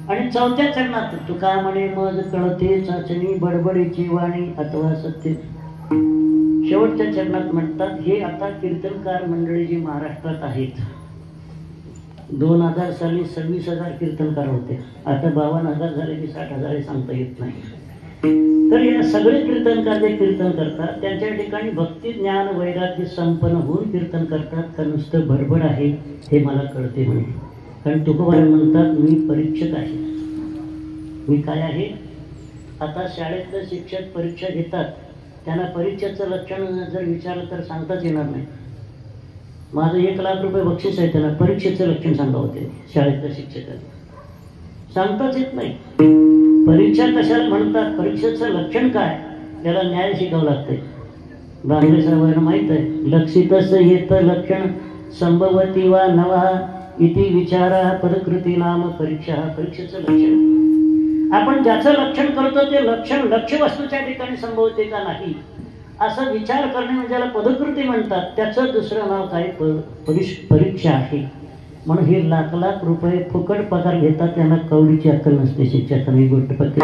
आणि चौथ्या चरणात तुका म्हणे मज कळते चाचणी बडबडीची वाणी अथवा सत्य. शेवटच्या चरणात म्हणतात हे आता कीर्तनकार मंडळी जी महाराष्ट्रात आहेत, 2000 साली 26,000 कीर्तनकार होते, आता 52,000 झाले की 60,000 सांगता येत नाही. तर या सगळे कीर्तनकार जे कीर्तन करतात त्यांच्या ठिकाणी भक्ती ज्ञान वैराग्य संपन्न होऊन कीर्तन करतात का नुसतं बडबड आहे हे मला कळते म्हणे. कारण तुकोबाराय म्हणतात मी परीक्षक आहे. मी काय आहे? आता शाळेतले शिक्षक परीक्षा घेतात, त्यांना परीक्षेचं लक्षण जर विचारलं तर सांगताच येणार नाही. माझं 1 लाख रुपये बक्षीस आहे, त्यांना परीक्षेचं लक्षण सांगा होते शाळेतल्या शिक्षकांनी, सांगताच येत नाही. परीक्षा कशाला म्हणतात, परीक्षेचं लक्षण काय, त्याला न्याय शिकावं लागतंय. बांगडे साहेबांना माहित आहे, लक्षितच येत लक्षण संभवती वा नवा इति विचारा पदकृती नाम परीक्षा. परीक्षेचं लक्षण आपण ज्याचं लक्षण करतो ते लक्षण लक्ष्य वस्तूच्या ठिकाणी संभवते का नाही असं विचार करणे म्हणजे ज्याला पदकृती म्हणतात. त्याचं दुसरं नाव काय, परीक्षा आहे. म्हणून हे लाख लाख रुपये फुकट पगार घेतात, त्यांना कवडीची अक्कल नसते शिक्षकांनी. गोष्ट पक्की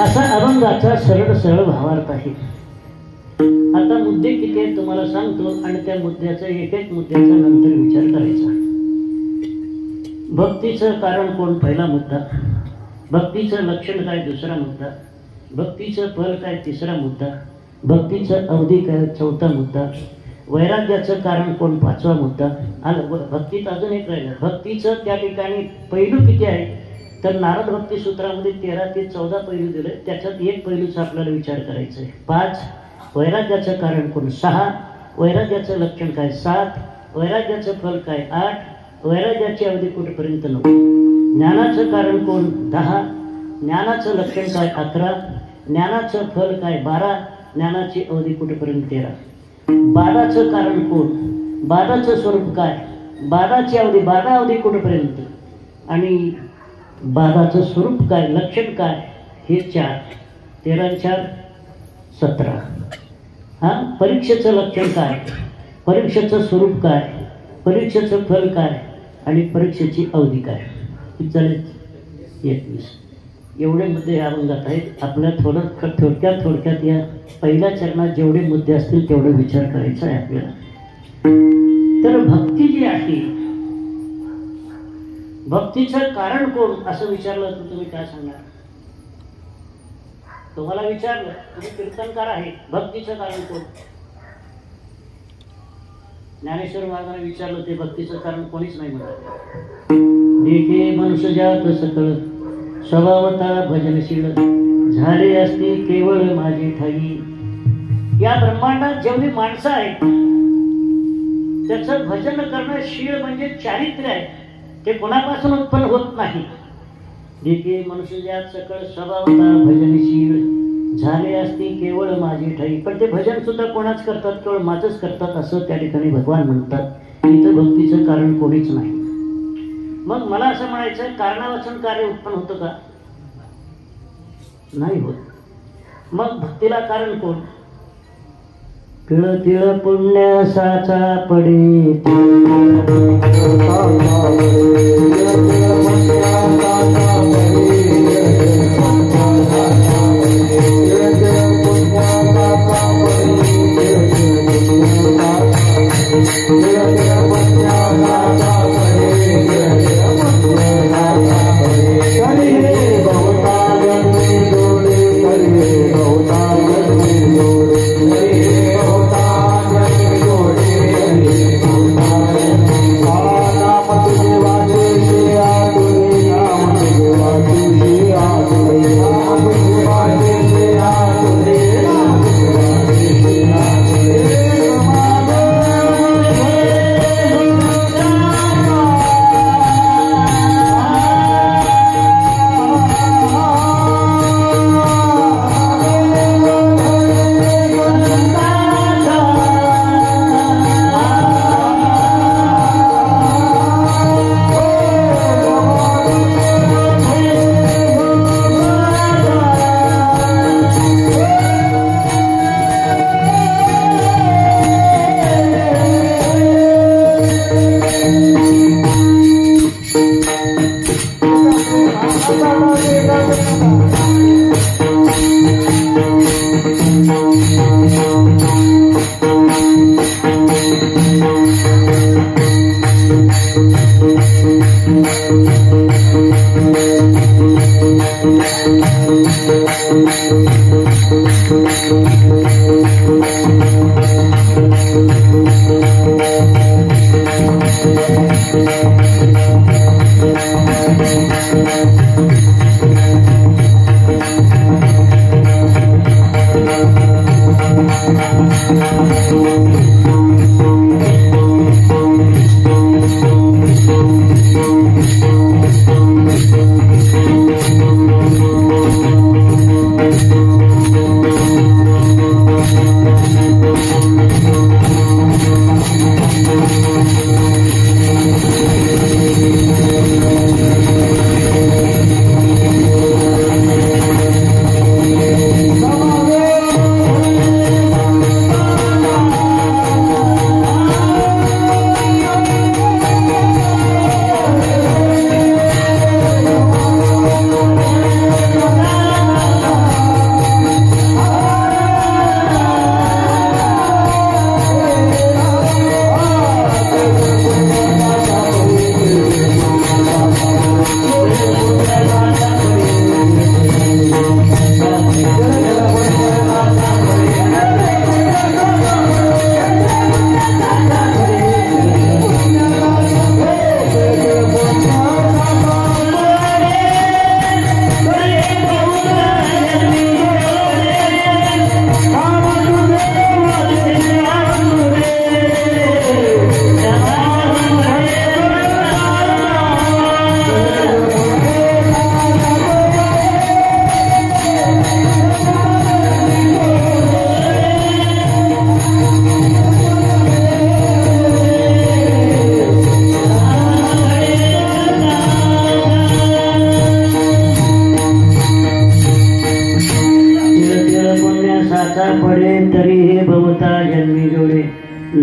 असा अभंगाचा सरळ सरळ भावार्थ आहे. आता मुद्दे किती आहेत तुम्हाला सांगतो आणि त्या मुद्द्याचा एक एक मुद्द्याचा नंतर विचार करायचा. भक्तीचं कारण कोण पहिला मुद्दा, भक्तीचं लक्षण काय दुसरा मुद्दा, भक्तीचं फल काय तिसरा मुद्दा, भक्तीचं अवधी काय चौथा मुद्दा, वैराग्याचं कारण कोण पाचवा मुद्दा. भक्तीत अजून एक राहिलं, भक्तीचं त्या ठिकाणी पैलू किती आहे तर नारद भक्ती सूत्रामध्ये 13 ते 14 पैलू दिले, त्याच्यात एक पैलूचा आपल्याला विचार करायचा आहे. 5 वैराग्याचं कारण कोण 6, वैराग्याचं लक्षण काय 7, वैराग्याचं फल काय 8, वैराग्याची अवधी कुठपर्यंत 9, ज्ञानाचं कारण कोण 10, ज्ञानाचं लक्षण काय 11, ज्ञानाचं फल काय 12, ज्ञानाची अवधी कुठपर्यंत 13, बाधाचं कारण कोण, बाधाचं स्वरूप काय, बाधाची अवधी 12 अवधी कुठपर्यंत आणि बाधाचं स्वरूप काय लक्षण काय हे 4, 13 4 17. परीक्षेचं लक्षण काय, परीक्षेचं स्वरूप काय, परीक्षेचं फल काय आणि परीक्षेची अवधी काय. चालेल 21 एवढे मुद्दे या अभंगात आहेत. आपल्या थोडक्यात या पहिल्या चरणात जेवढे मुद्दे असतील तेवढे विचार करायचा आहे आपल्याला. तर भक्ती जी आहे, भक्तीचं कारण कोण असं विचारलं तर तुम्ही काय सांगणार? तुम्हाला विचारलं, तुम्ही कीर्तनकार आहे, भक्तीचं कारण कोण? ज्ञानेश्वर महाराजांना विचारलं, ते भक्तीचं कारण कोणीच नाही म्हणतात. देखे मनुष्य जात सकळ स्वभावता भजनशील झाले असती केवळ माझी ठाई. या ब्रह्मांडात जेवढी माणसं आहेत त्याचं भजन करणं शीळ म्हणजे चारित्र्य आहे, ते कोणापासून उत्पन्न होत नाही. देखे मनुष्य जात सकळ स्वभावता भजनशील झाले असती केवळ माझी ठाई. पण ते भजन सुद्धा कोणाच करतात, केवळ माझंच करतात असं त्या ठिकाणी भगवान म्हणतात. इथं भक्तीचं कारण कोणीच नाही. मग मला असं म्हणायचं, कारणावाचून कार्य उत्पन्न होतं का? नाही होत. मग भक्तीला कारण कोण? तिळ तिळ पुण्यासाचा पडे देवाचे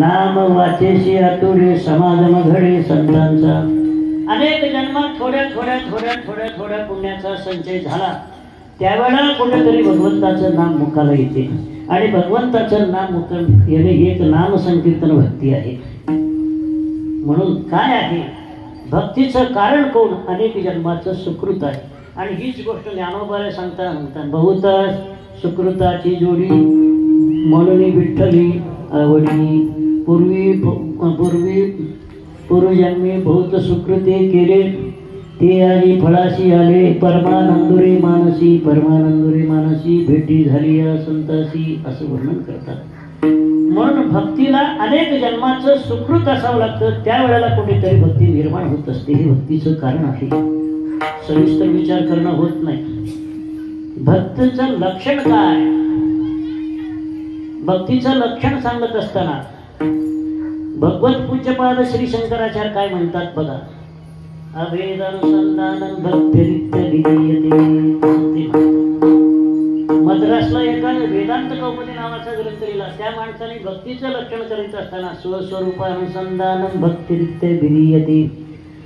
नाम वाचेशी आतुरे समागम घडे संतांचा. अनेक जन्मात थोड्या थोड्या थोड्या थोड्या थोड्या पुण्याचा संचय झाला. त्यावेळेला कुठेतरी भगवंताचं नाम मुखाला येते आणि भगवंताचं नाम मुख येणे एक नाम संकीर्तन भक्ती आहे. म्हणून काय आहे भक्तीचं कारण कोण? अनेक जन्माचं सुकृत आहे. आणि हीच गोष्ट ज्ञानोबाला सांगता बहुत सुकृताची जोडी म्हणून विठ्ठली आवडी. पूर्वजन्मी बहुत सुकृते केले ते आली फळाशी आले. परमानंदुरे मानसी भेटी झाली या संतासी असं वर्णन करतात. म्हणून भक्तीला अनेक जन्माचं सुकृत असावं लागतं. त्यावेळेला कुठेतरी भक्ती निर्माण होत असते. हे भक्तीचं कारण आहे. सविस्तर विचार करणं होत नाही. भक्तीचं लक्षण काय? भक्तीचं लक्षण सांगत असताना भगवत पूज्यपाद श्री शंकराचार्य काय म्हणतात बघा. अभेद अनुसंधान भक्तिरित्य विधीयते. मद्रासला एका वेदांत कौमुदी नावाचा ग्रंथ लिहिला. त्या माणसाने भक्तीचं लक्षण करीत असताना स्वस्वरूपानुसंधान भक्तिरित्य विधीयते.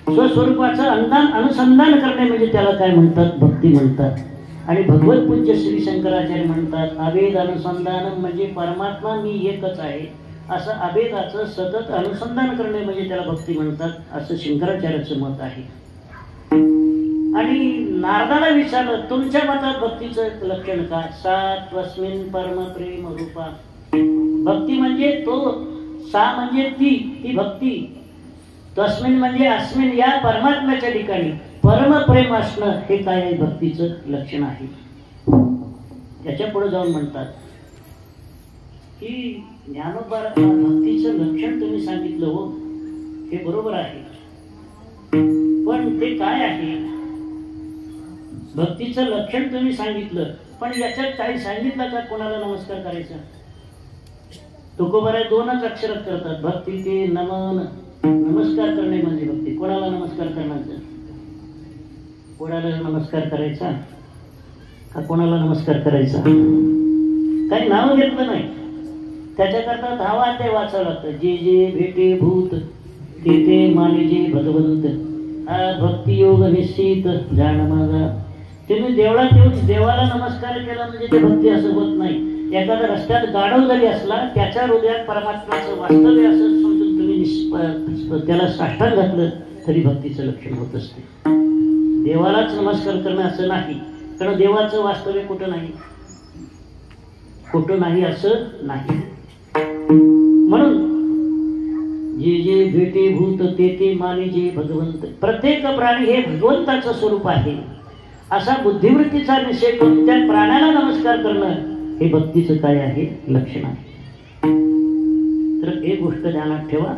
स्वस्वरूपाचं अनुसंधान करणे म्हणजे त्याला काय म्हणतात? भक्ती म्हणतात. आणि भगवत पूज्य श्री शंकराचार्य म्हणतात अभेद अनुसंधान म्हणजे परमात्मा मी एकच आहे असं अभेदाचं सतत अनुसंधान करणे म्हणजे त्याला भक्ती म्हणतात असं शंकराचार्याचं मत आहे. आणि नारदाला विचारलं तुमच्या मतात भक्तीचं लक्षण काय? सात्वस्मिन् परम प्रेम रूपा. भक्ती म्हणजे तो, सा म्हणजे ती भक्ती, तस्मिन् म्हणजे अस्मिन् या परमात्म्याच्या ठिकाणी परमप्रेम असणं हे काय आहे? भक्तीचं लक्षण आहे. त्याच्या पुढे जाऊन म्हणतात की ज्ञानोबा भक्तीचं लक्षण तुम्ही सांगितलं हो हे बरोबर आहे, पण ते काय आहे? भक्तीचं लक्षण तुम्ही सांगितलं पण याच्यात काही सांगितलं का कोणाला नमस्कार करायचा? तुकोबारा दोनच अक्षरात करतात. भक्ती ते नमन. नमस्कार करणे म्हणजे भक्ती. कोणाला नमस्कार करण्याचं? कोणाला नमस्कार करायचा का कोणाला नमस्कार करायचा? काही नाव घेतलं नाही. त्याच्याकरता धावा ते वाचावं लागतं. जे जे भेटे भूत ते ते मानिजे भगवंत. हा भक्ती योग निश्चित जाण माझा. तुम्ही देवळात येऊन देवाला नमस्कार केला म्हणजे ते भक्ती असं होत नाही. एखाद्या रस्त्यात गाढव जरी असला त्याच्या हृदयात परमात्म्याचं वास्तव्य असं समजून तुम्ही त्याला साष्टांग घातलं तरी भक्तीचं लक्षण होत असते. देवालाच नमस्कार करणं असं नाही, कारण देवाचं वास्तव्य कुठं नाही, कुठं नाही असं नाही. म्हणून जे जे भेटे भूत ते ते माने जे भगवंत. प्रत्येक प्राणी हे भगवंताचं स्वरूप आहे असा बुद्धिवृत्तीचा निश्चय करून त्या प्राण्याला नमस्कार करणं हे भक्तीचं काय आहे? लक्षण आहे. तर एक गोष्ट ध्यानात ठेवा,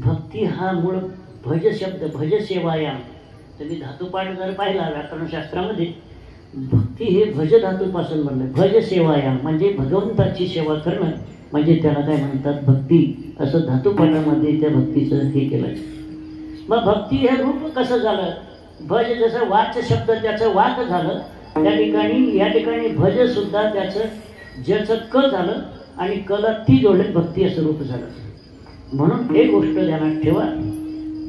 भक्ती हा मूळ भज शब्द, भज सेवायाम. तुम्ही धातुपाठ जर पाहिला व्याकरणशास्त्रामध्ये, भक्ती हे भज धातूपासून बनलं. भज सेवायाम म्हणजे भगवंताची सेवा करणं, म्हणजे त्याला काय म्हणतात, भक्ती. असं धातुपाठामध्ये त्या भक्तीचं हे केलं. मग भक्ती हे रूप कसं झालं? भज जसं वाच शब्द त्याचं वाक झालं, त्या ठिकाणी या ठिकाणी भज सुद्धा त्याचं ज्याचं क झालं आणि कला ती जोडले भक्ती असं रूप झालं. म्हणून एक गोष्ट ध्यानात ठेवा,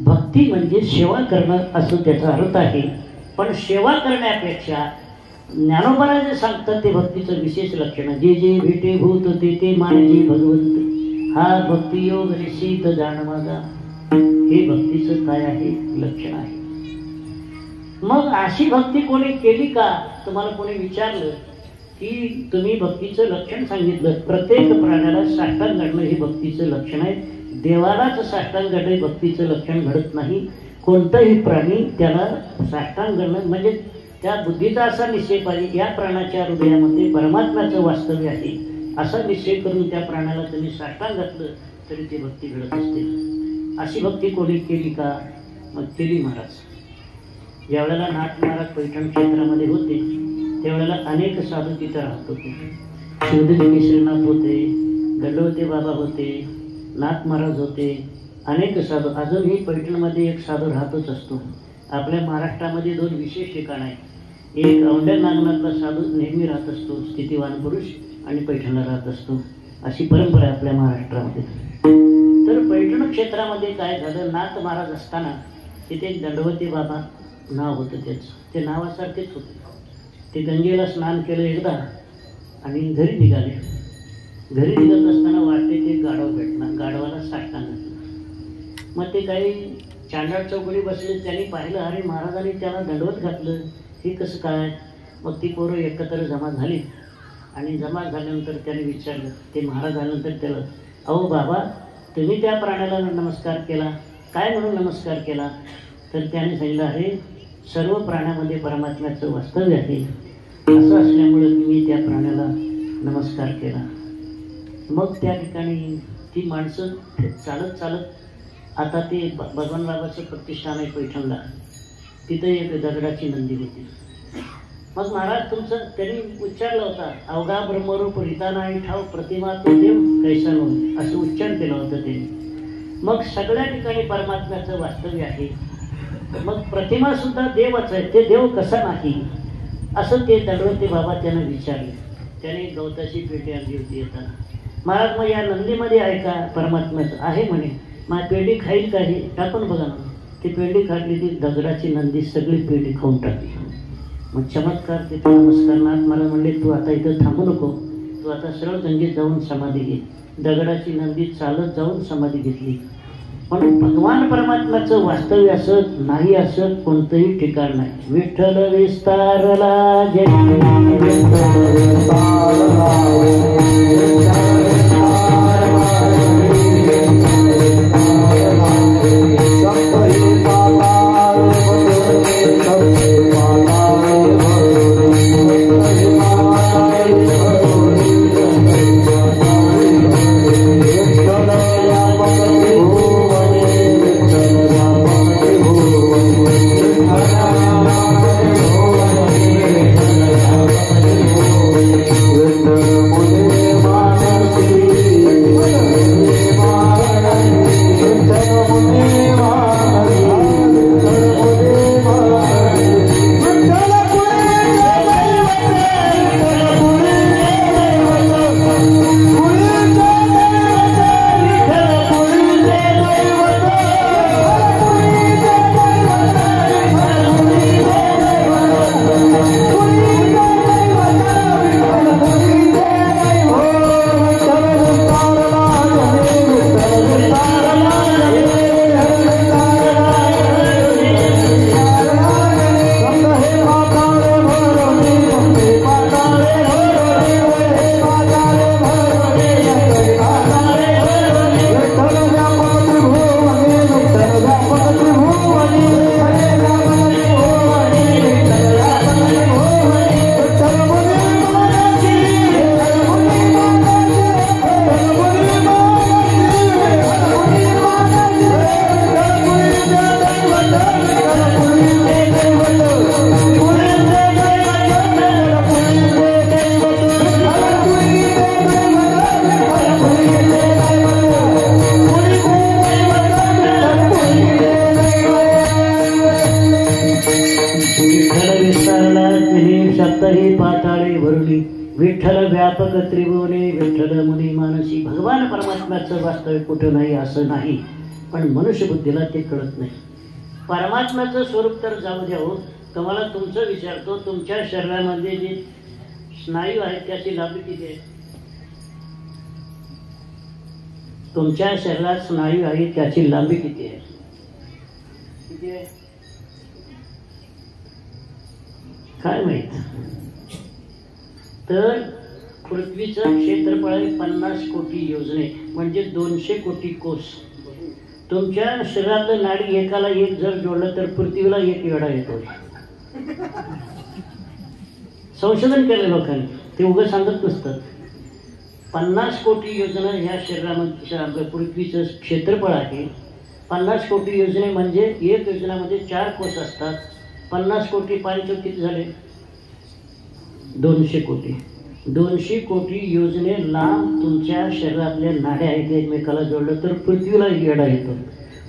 भक्ती म्हणजे सेवा करणं असं त्याचा अर्थ आहे. पण सेवा करण्यापेक्षा ज्ञानोबाला जे सांगतात ते भक्तीचं विशेष लक्षण, जे जे भेटे भूत ते मानजी भगवंत, हा भक्ती योग निश्चित जाण माझा. हे भक्तीचं काय आहे, लक्षण आहे. मग अशी भक्ती कोणी केली का? तुम्हाला कोणी विचारलं की तुम्ही भक्तीचं लक्षण सांगितलं, प्रत्येक प्राण्याला साष्टांग घडणं हे भक्तीचं लक्षण आहे. देवालाच साष्टांग घडणे भक्तीचं लक्षण घडत नाही. कोणताही प्राणी त्याला साष्टांग घडणं म्हणजे त्या बुद्धीचा असा निश्चय पाहिजे, या प्राण्याच्या हृदयामध्ये परमात्म्याचं वास्तव्य आहे असा निश्चय करून त्या प्राण्याला तुम्ही साष्टांग घातलं तरी ती भक्ती घडत असते. अशी भक्ती कोणी केली का? मग केली महाराज. ज्यावेळेला नाथ महाराज पैठण क्षेत्रामध्ये होते त्यावेळेला अनेक साधू तिथं राहत होते. शिवदेवी श्रीनाथ होते, गडवते बाबा होते, नाथ महाराज होते, अनेक साधू. अजूनही पैठणमध्ये एक साधू राहतच असतो. आपल्या महाराष्ट्रामध्ये दोन विशेष ठिकाण आहेत. एक औंढ्या नागनाथला साधू नेहमी राहत असतो, स्थितिवान पुरुष, आणि पैठणला राहत असतो. अशी परंपरा आहे आपल्या महाराष्ट्रामध्ये. तर पैठण क्षेत्रामध्ये काय झालं, नाथ महाराज असताना तिथे एक दंडवती बाबा नाव होतं त्याचं, ते नावासारखेच होते. ते गंगेला स्नान केलं एकदा आणि घरी निघाले. घरी निघत असताना वाटते ते गाढव भेटणार, गाढवाला साष्टांग घातलं. मग ते काही चांडाळ चौकडी बसले, त्यांनी पाहिलं अरे महाराजांनी त्याला दंडवत घातलं, हे कसं काय? मग ती पोरं एकत्र जमा झाली आणि जमा झाल्यानंतर त्याने विचारलं, ते महाराज आल्यानंतर त्याला, अहो बाबा तुम्ही त्या प्राण्याला नमस्कार केला, काय म्हणून नमस्कार केला? तर त्याने सांगितलं, अरे सर्व प्राण्यामध्ये परमात्म्याचं वास्तव्य आहे, असं असल्यामुळे मी त्या प्राण्याला नमस्कार केला. मग त्या ठिकाणी ती माणसं चालत चालत आता ते भगवान बाबाचं प्रतिष्ठान आहे पैठणला, तिथं एक दगडाची नंदी होती. मग महाराज तुमचं त्यांनी उच्चारला होता, अवघा ब्रह्मरूप रिता नाही ठाव प्रतिमा तो देव कैसा नव्हे, असं उच्चार केलं होतं त्यांनी. मग सगळ्या ठिकाणी परमात्म्याचं वास्तव्य आहे, मग प्रतिमा सुद्धा देवच आहे, ते देव कसा नाही असं ते दंडवती बाबा त्यांना विचारले. त्याने गवताची पेटी आणली होती येताना. महाराज मग या नंदीमध्ये आहे का परमात्म्याचं? आहे म्हणे. मग पेंडी खाईल का? हे टाकून बघा ना. ती पेंडी खाल्ली, ती दगडाची नंदी सगळी पेंडी खाऊन टाकली. मग चमत्कार तिथे नमस्कार. नाथ महाराज म्हणले, तू आता इथं थांबू नको, तू आता सरळ गंगेत जाऊन समाधी घे. दगडाची नंदी चालत जाऊन समाधी घेतली. पण भगवान परमात्म्याचं वास्तव्य असं नाही, असं कोणतंही ठिकाण नाही. विठ्ठल विस्तारला जय With व्यापक त्रिभुवने विठ्ठल मुनी मानसी. भगवान परमात्म्याचं वास्तव्य कुठं नाही असं नाही, पण मनुष्यबुद्धीला ते कळत नाही. परमात्म्याचं स्वरूप तर जाऊ द्या हो. तुम्हाला तुमचं विचारतो, तुमच्या शरीरामध्ये जे स्नायू आहेत त्याची लांबी किती आहे? तुमच्या शरीरात स्नायू आहे त्याची लांबी किती आहे? किती आहे काय माहित? तर पृथ्वीचं क्षेत्रफळ आहे 50 कोटी योजने, म्हणजे 200 कोटी कोस. तुमच्या शरीरातलं नाडी एकाला एक जर जोडलं तर पृथ्वीला एक वेढा येतो. संशोधन केलं लोकांनी, ते उगाच सांगत नसतात. 50 कोटी योजना ह्या शरीरामध्ये पृथ्वीचं क्षेत्रफळ आहे. 50 कोटी योजने म्हणजे एक योजनामध्ये 4 कोस असतात. 50 कोटी 5 किती झाले? 200 कोटी. 200 कोटी योजने लांब तुमच्या शरीरातल्या नाड्या आहेत, एकमेकाला जोडलं तर पृथ्वीला येडा येतो.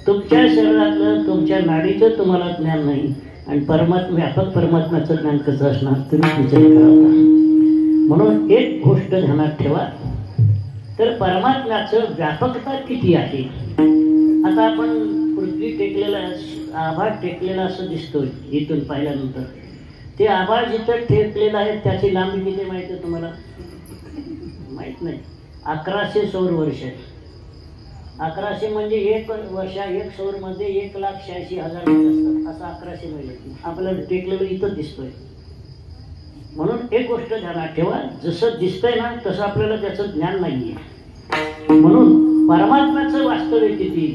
तुमच्या शरीरातलं तुमच्या नाडीचं तुम्हाला ज्ञान नाही आणि व्यापक परमात्म्याचं ज्ञान कसं असणार तुम्ही विचार करा. म्हणून एक गोष्ट ध्यानात ठेवा, तर परमात्म्याचं व्यापकता किती आहे. आता आपण पृथ्वी टेकलेला, आभाळ टेकलेला असं दिसतोय इथून पाहिल्यानंतर. ते आभाळ जिथं टेकलेलं आहे त्याची लांबी किती माहिती आहे तुम्हाला? माहित नाही. 1100 सौर वर्ष आहे. 1100 म्हणजे एक वर्षा, एक सौर मध्ये 1,86,000 मैल असतात. असं 1100 मैल आपल्याला टेकलेलं इथं दिसतोय. म्हणून एक गोष्ट ध्यानात ठेवा, जसं दिसतंय ना तसं आपल्याला त्याचं ज्ञान नाहीये. म्हणून परमात्म्याचं वास्तव्य किती?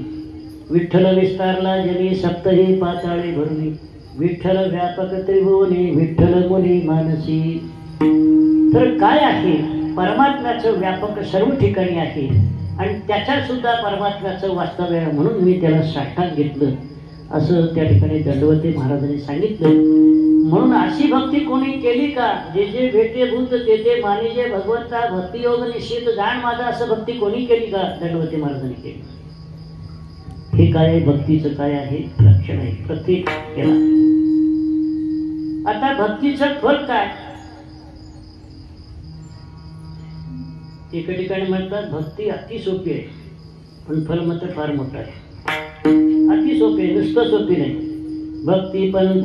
विठ्ठल विस्तारला जनी सप्तही पाताळे भरणी. विठ्ठल व्यापक त्रिभुवने विठ्ठल मुनी मानसी. तर काय आहे? परमात्म्याचं व्यापक सर्व ठिकाणी आहे आणि त्याच्यात सुद्धा परमात्म्याचं वास्तव्य आहे. म्हणून मी त्याला साष्टांग घेतलं असं त्या ठिकाणी दंडवती महाराजांनी सांगितलं. म्हणून अशी भक्ती कोणी केली का? जे जे भेटे भूत ते ते मानिजे भगवंता, भक्तियोग निश्चित जाण माझा, असं भक्ती कोणी केली का? दंडवती महाराजांनी केली. हे काय आहे? भक्तीचं काय आहे लक्षण आहे प्रत्येक केला. आता भक्तीचं फल काय? एका ठिकाणी म्हणतात भक्ती अति सोपी आहे, पण फल मात्र फार मोठं आहे. अति सोपी आहे, नुसतं सोपी नाही. भक्ती पण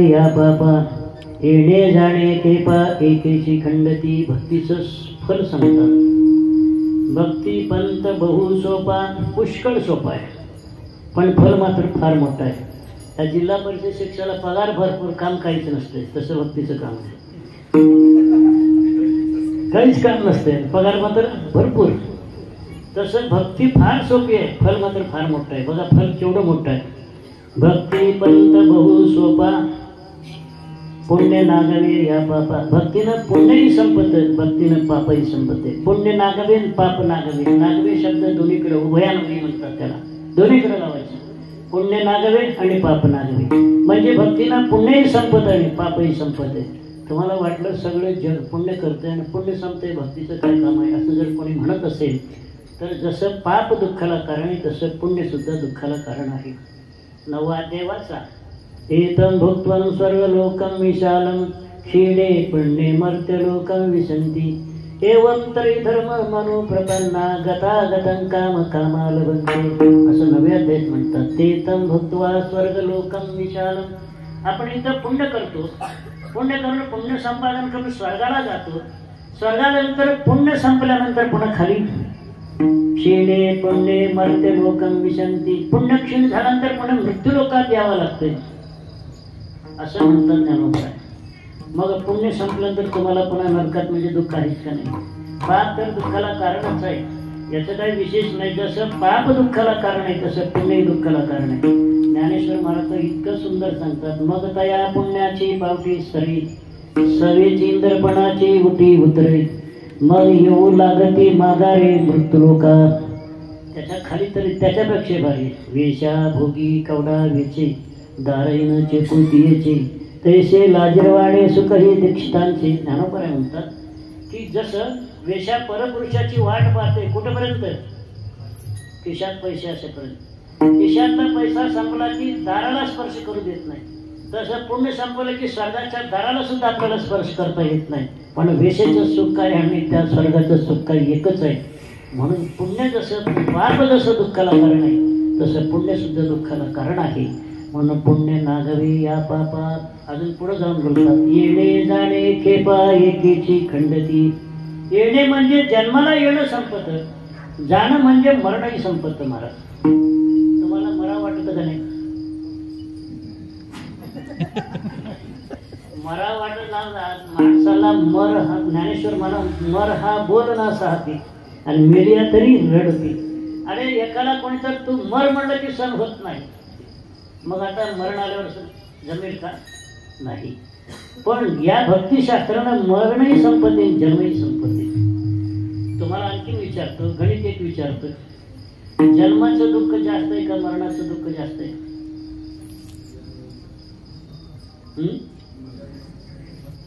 या बाबा येणे जाणे कृपा एकेची खंडती. भक्तीचं फल सांगतात. भक्ती पंत बहु सोपा, पुष्कळ सोपा आहे, पण फल मात्र फार मोठं आहे. त्या जिल्हा परिषद शिक्षणाला पगार भरपूर, काम काहीच नसते. तसं भक्तीचं काम आहे, काहीच काम नसते, पगार मात्र भरपूर. तसं भक्ती फार सोपी आहे, फल मात्र फार मोठं आहे. बघा फल केवढं मोठं आहे. भक्ती पंत बहु सोपा, पुण्य नागवे या पापा. भक्तीनं पुण्यही संपत, भक्तीनं पापही संपते. पुण्य नागवे पाप नागवे. नागवे शब्द दोन्हीकडे उभयान्वयी म्हणतात त्याला, दोन्हीकडे लावायचं. पुण्य नागवे आणि पाप नागवे म्हणजे भक्तीनं पुण्यही संपत आणि पापही संपत आहे. तुम्हाला वाटलं सगळं जग पुण्य करतंय आणि पुण्य संपतंय, भक्तीचं काय काम आहे असं जर कोणी म्हणत असेल तर जसं पाप दुःखाला कारण आहे तसं पुण्य सुद्धा दुःखाला कारण आहे. 9वा देवाचा एतं भुक्त्वं स्वर्गलोकं विशालं क्षीणे पुण्ये मर्त्यलोकं विशन्ति एवं तरी धर्म मनो प्रपन्ना गतागतं काम कामा लभन्ते. असं 9व्या अध्यायात म्हणतात. तेतं भुक्त्वा स्वर्गलोकं विशालं. आपण इथं पुण्य करतो, पुण्य करून पुण्य संपादन करून स्वर्गाला जातो. स्वर्गानंतर पुण्य संपल्यानंतर पुन्हा खाली क्षीणे पुण्ये मर्त्य लोकं विशन्ति. पुण्य क्षीण झाल्यानंतर पुन्हा मृत्यू लोकात यावं लागतंय असं म्हणतात ज्ञानोबा. मग पुण्य संपल्यानंतर तुम्हाला पुन्हा नरकात म्हणजे दुःख आहेच का नाही. पाप तर दुःखाला कारणच आहे, याचं काही विशेष नाही. जसं पाप दुःखाला कारण आहे तसं पुण्यही दुःखाला कारण आहे. ज्ञानेश्वर महाराज तर इतकं सुंदर सांगतात. मग तया पुण्याची पावटी सरी, सवेची इंद्रपणाची उटी उतरे, मग येऊ लागती माघारे मृत्यूलोका. त्याच्या खाली तरी त्याच्यापेक्षा भारी. वेशा भोगी कवडा वेचे, दारैन चेपुतीयेचे, तैसे लाजरवाणे सुखही दीक्षितांचे. ज्ञानोबा म्हणतात की जसं वेशा परपुरुषाची वाट पाहते कुठपर्यंत, खिशात पैसे असेपर्यंत. खिशातला पैसा संपला की दाराला स्पर्श करू देत नाही, तसं पुण्य संपलं की स्वर्गाच्या दाराला सुद्धा आपल्याला स्पर्श करता येत नाही. पण वेशेचं सुख काय आणि त्या स्वर्गाचं सुख काय एकच आहे. म्हणून पुण्य जसं पाप जसं दुःखाला कारण आहे तसं पुण्य सुद्धा दुःखाला कारण आहे. म्हणून पुण्य नागवे या पापात. अजून पुढे जाऊन बोलतात. येणे जाणे खेपा एकीची खंडती. येणे म्हणजे जन्माला येणं संपत, जाणं म्हणजे मरणही संपत. महाराज तुम्हाला मरा वाटत का नाही? मरा वाटत माणसाला मर हा, ज्ञानेश्वर मला मर हा बोल ना साहती आणि मेलिया तरी रडती. अरे एकाला कोणी तर तू मर म्हणलं की सण होत नाही. मग आता मरण आल्यावर जमेल का? नाही. पण या भक्तिशास्त्रानं मरणही संपते, जन्मही संपते. तुम्हाला आणखी विचारतो, गणित एक विचारतो. जन्माचं दुःख जास्त आहे का मरणाचं दुःख जास्त आहे?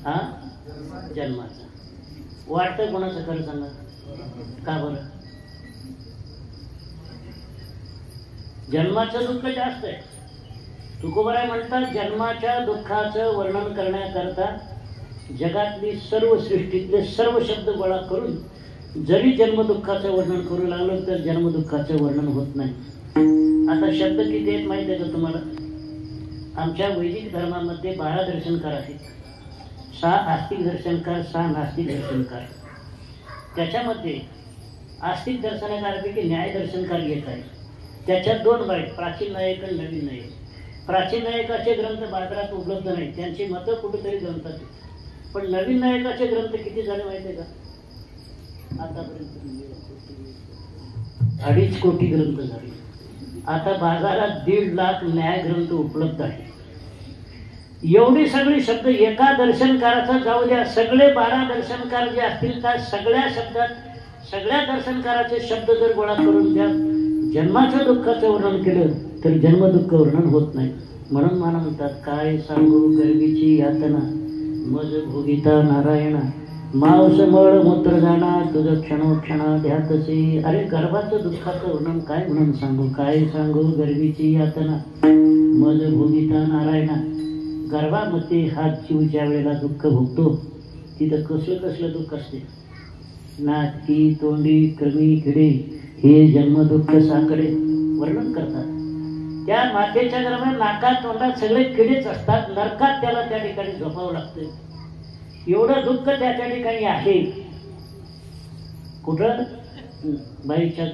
हा जन्माचं. वाटतं कोणाचं खरं सांगा? का बरं? जन्माचं दुःख जास्त आहे. तुकोबाराय म्हणतात जन्माच्या दुःखाचं वर्णन करण्याकरता जगातली सर्व सृष्टीतले सर्व शब्द गोळा करून जरी जन्मदुःखाचं वर्णन करू लागलो तर जन्मदुःखाचं वर्णन होत नाही. आता शब्द किती आहेत माहिती आहे का तुम्हाला? आमच्या वैदिक धर्मामध्ये 12 दर्शनकार आहेत. 6 आस्तिक दर्शनकार, 6 नास्तिक दर्शनकार. त्याच्यामध्ये आस्तिक दर्शनकारापैकी न्याय दर्शनकार एक आहे. त्याच्यात 2 आहेत, प्राचीन नायक आणि नवीन नायक. प्राचीन नायकाचे ग्रंथ बाजारात उपलब्ध नाहीत, त्यांची मतं कुठेतरी ग्रंथात. पण नवीन नायकाचे ग्रंथ किती झाले माहिती आहे का? आतापर्यंत 2.5 कोटी ग्रंथ झाले. आता बाजारात 1.5 लाख न्याय ग्रंथ उपलब्ध आहे. एवढी सगळी शब्द एका दर्शनकाराचा जाऊ द्या, सगळे 12 दर्शनकार जे असतील त्या सगळ्या शब्दात सगळ्या दर्शनकाराचे शब्द जर गोळा करून द्या जन्माच्या दुःखाचं वर्णन केलं तर जन्मदुःख वर्णन होत नाही. म्हणून मला म्हणतात काय सांगू गर्भीची यातना, मज भोगिता नारायणा, मांस मळ मूत्र जाणा, तुझं क्षणोक्षणा ध्यातसे. अरे गर्भाचं दुःखाचं वर्णन काय म्हणून सांगू? काय सांगू गर्भीची यातना, मज भोगिता नारायणा. गर्भामध्ये हा जीव ज्या वेळेला दुःख भोगतो तिथं कसलं दुःख असते. नाटकी तोंडी क्रमी किडे हे जन्मदुःख साकडे वर्णन करतात. त्या मातेच्या दरम्यान नाकात तोंडात सगळे किडेच असतात. नरकात त्याला त्या ठिकाणी झोपावं लागतं. एवढं दुःख त्या ठिकाणी आहे. कुठं? बाईच्या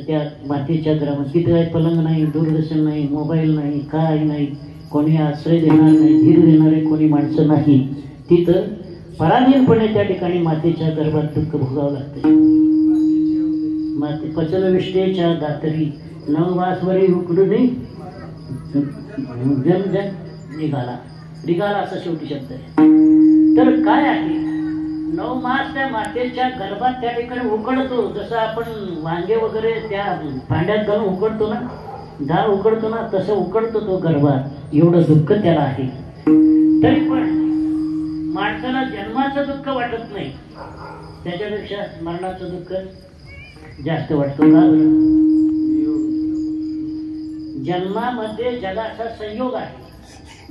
त्या मातेच्या घरामध्ये. तिथे काही पलंग नाही, दूरदर्शन नाही, मोबाईल नाही, काय नाही, कोणी आश्रय देणार नाही, धीर देणारे कोणी माणसं नाही. तिथं पराधीनपणे त्या ठिकाणी मातेच्या गर्भात दुःख भोगावं लागतं. माते पचनविष्टेच्या दातरी नववासवरी उकडू नये जन जन निघाला निघाला असा शेवटी शब्द आहे. तर काय आहे 9 मास त्या मातेच्या गर्भात त्या ठिकाणी उकडतो. जसं आपण वांगे वगैरे त्या भांड्यात घालून उकडतो ना, डाळ उकडतो ना, तसं उकडतो तो गर्भात. एवढं दुःख त्याला आहे. तरी पण माणसाला जन्माचं दुःख वाटत नाही, त्याच्यापेक्षा मरणाचं दुःख जास्त वाटतो. का? जन्मामध्ये जगाचा संयोग आहे,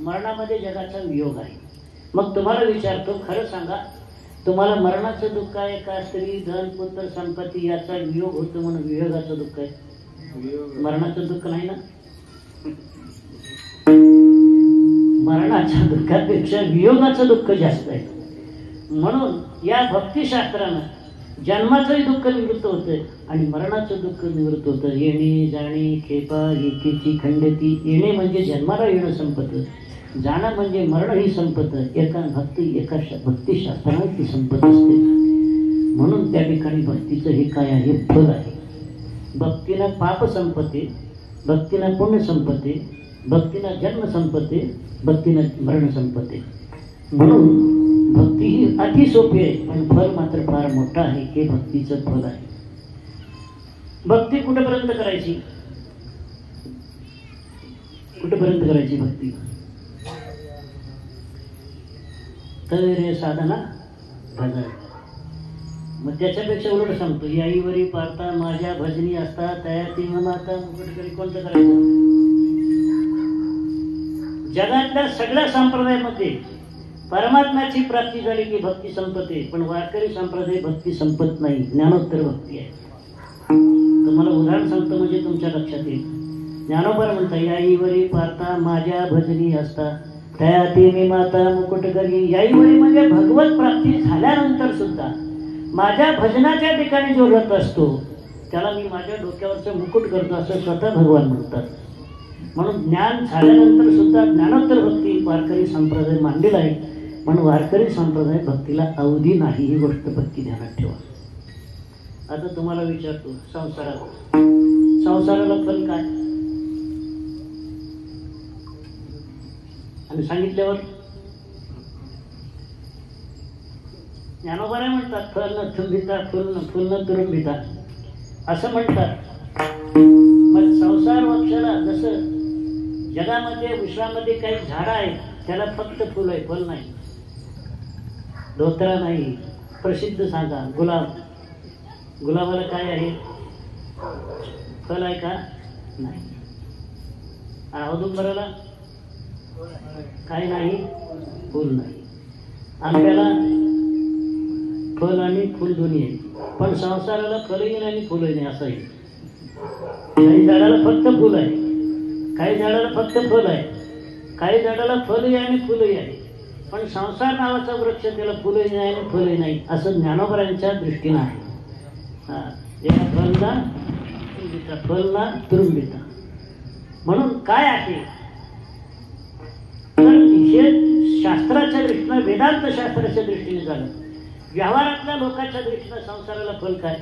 मरणामध्ये जगाचा वियोग आहे. मग तुम्हाला विचारतो, खरं सांगा, तुम्हाला मरणाचं दुःख आहे का स्त्री धन पुत्र संपत्ती याचा वियोग होतो म्हणून वियोगाचं दुःख आहे? मरणाचं दुःख नाही ना. मरणाच्या दुःखापेक्षा वियोगाचं दुःख जास्त आहे. म्हणून या भक्तिशास्त्रानं जन्माचंही दुःख निवृत्त होतं आणि मरणाचं दुःख निवृत्त होतं. येणे जाणे खेपा एकेची खंडती. येणे म्हणजे जन्माला येणं संपतं, जाणं म्हणजे मरण ही संपत. एका भक्तिशास्त्राने ती संपत असते. म्हणून त्या ठिकाणी भक्तीचं हे काय आहे? फल आहे. भक्तीनं पाप संपते, भक्तीनं पुण्य संपते, भक्तीनं जन्म संपते, भक्तीनं मरण संपते. म्हणून भक्ती ही अति सोपी आहे, पण फल मात्र फार मोठं आहे. हे भक्तीचं फल आहे. भक्ती कुठेपर्यंत करायची? कुठेपर्यंत करायची भक्ती? तर साधना भजन. मग त्याच्यापेक्षा उलट सांगतो, याईवरी पारता माझ्या भजनी असता तयाती माता मुकुटकरी. कोणतं करायचं? जगातल्या सगळ्या संप्रदायामध्ये परमात्म्याची प्राप्ती झाली की भक्ती संपते, पण वारकरी संप्रदाय भक्ती संपत नाही. ज्ञानोत्तर भक्ती आहे. तुम्हाला उदाहरण सांगतो म्हणजे तुमच्या लक्षात येईल. ज्ञानोबा म्हणता, याईवरी पारता माझ्या भजनी असता तयाती मी माता मुकुट करी. याईवरी म्हणजे भगवत प्राप्ती झाल्यानंतर सुद्धा माझ्या भजनाच्या ठिकाणी जो रथ असतो त्याला मी माझ्या डोक्यावरचं मुकुट करतो असं स्वतः भगवान म्हणतात. म्हणून ज्ञान झाल्यानंतर सुद्धा ज्ञानोत्तर भक्ती वारकरी संप्रदाय मांडलेला आहे. पण वारकरी संप्रदाय भक्तीला अवधी नाही, ही गोष्ट भक्ती ध्यानात ठेवा. आता तुम्हाला विचारतो, संसाराला फल काय? आणि सांगितल्यावर ज्ञानोबा म्हणतात, फल न थुंबिता फुल न तुरुंबिता असं म्हणतात. मग संसार वृक्षाला जसं जगामध्ये विश्वामध्ये काही झाडं आहेत त्याला फक्त फुल आहे, फल नाही. धोत्रा नाही. प्रसिद्ध सांगा, गुलाबाला काय आहे? फल आहे का? नाही. औदुंबराला काय नाही? फुल नाही. आंब्याला फल आणि फुल दोन्ही आहे, पण संसाराला फलही नाही आणि फुलही नाही असं आहे. काही झाडाला फक्त फुल आहे, काही झाडाला फक्त फल आहे, काही झाडाला फलही आहे आणि फुलही आहे. पण संसार नावाचा वृक्ष त्याला फुलही नाही आणि फलही नाही असं ज्ञानोबरांच्या दृष्टीनं आहे. फलना तुरुंबिता. म्हणून काय आहे तर हे शास्त्राच्या दृष्टीनं, वेदांत शास्त्राच्या दृष्टीने झालं. व्यवहारातल्या लोकांच्या दृष्टीनं संसाराला फल काय?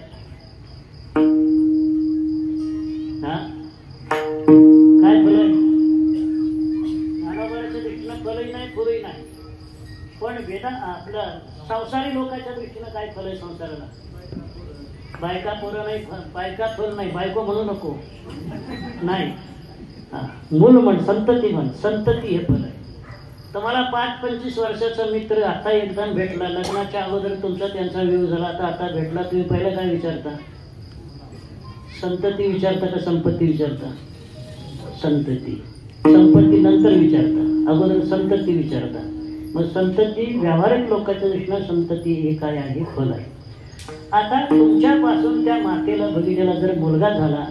काय फल आहे? ज्ञानोबराच्या दृष्टीनं फलही नाही फुलही नाही. पण आपल्या संसारी लोकांच्या दृष्टीनं काय फल आहे संसाराला? बायका पोरं नाही, बायका फल नाही. बायको म्हणू नको नाही, मूल म्हण, संतती म्हण. संतती हे फल आहे. तुम्हाला 5-25 वर्षाचा मित्र आता एकदम भेटला, लग्नाच्या अगोदर तुमचा त्यांचा विवाह झाला, आता भेटला, तुम्ही पहिला काय विचारता? संतती विचारता का संपत्ती विचारता? संतती. संपत्ती नंतर विचारता, अगोदर संतती विचारता. मग संतती व्यावहारिक लोकांच्या दृष्टीनं संतती हे काय आहे? फल आहे. आता तुमच्यापासून त्या मातेला भगिनीला जर मुलगा झाला,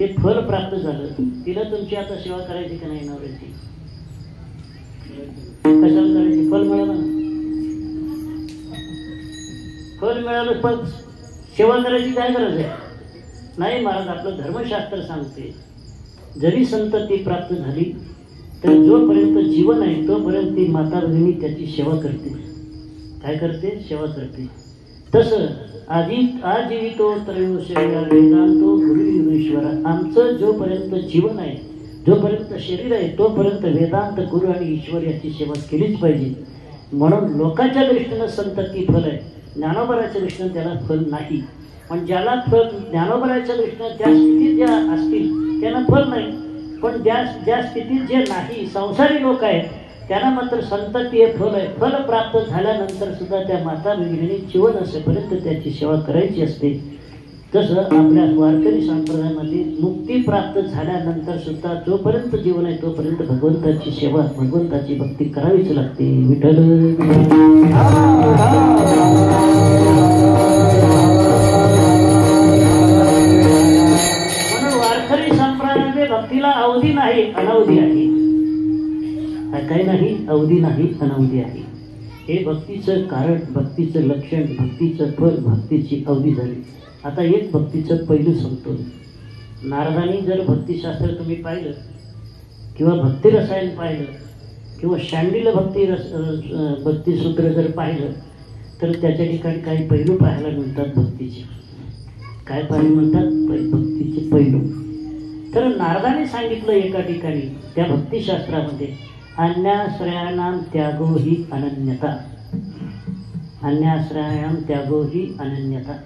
ते फल प्राप्त झालं, तिला तुमची आता सेवा करायची का नाही? नवऱ्याची कशाला करायची? फल मिळालं ना. फल मिळालं पण सेवा करायची काय गरज आहे? नाही महाराज, आपलं धर्मशास्त्र सांगते जरी संतती प्राप्त झाली तर जोपर्यंत जीवन आहे तोपर्यंत ती माता भगिनी त्याची सेवा करते. काय करते? सेवा करते. तसं आजीवितो त्रयोशय वेदांतो गुरुईश्वर, आमचं जोपर्यंत जीवन आहे, जोपर्यंत शरीर आहे, तोपर्यंत वेदांत, गुरु आणि ईश्वर याची सेवा केलीच पाहिजे. म्हणून लोकांच्या दृष्टीनं संतती फल आहे, ज्ञानोबराच्या दृष्टीनं त्याला फल नाही. पण ज्याला फल ज्ञानोबराच्या दृष्टीनं त्या स्थितीत ज्या असतील त्यांना फल नाही. पण ज्या स्थितीत जे नाही संसारी लोक आहेत त्यांना मात्र संतती हे फल आहे. फल प्राप्त झाल्यानंतर सुद्धा त्या माता भगिनीने जीवन असेपर्यंत त्याची सेवा करायची असते. तसं आपल्या वारकरी संप्रदायामध्ये मुक्ती प्राप्त झाल्यानंतर सुद्धा जोपर्यंत जीवन आहे तोपर्यंत भगवंताची सेवा, भगवंताची भक्ती करावीच लागते. विठ्ठल म्हणून वारकरी संप्रदायामध्ये भक्तीला अवधी नाही, अनवधी आहे. काही नाही, अवधी नाही, अनवधी आहे. हे भक्तीचं कारण, भक्तीचं लक्षण, भक्तीचं फल, भक्तीची अवधी झाली. आता एक भक्तीचं पैलू सांगतो. नारदांनी जर भक्तिशास्त्र तुम्ही पाहिलं किंवा भक्तिरसायन पाहिलं किंवा शांडिल्य भक्तिसूत्र जर पाहिलं तर त्याच्या ठिकाणी काही पैलू पाहायला मिळतात भक्तीचे. काय पाहायला म्हणतात? भक्तीचे पैलू. तर नारदाने सांगितलं एका ठिकाणी त्या भक्तिशास्त्रामध्ये, अन्याश्रयाणां त्यागो ही अनन्यता. अन्याश्रयाणां त्यागो ही अनन्यता.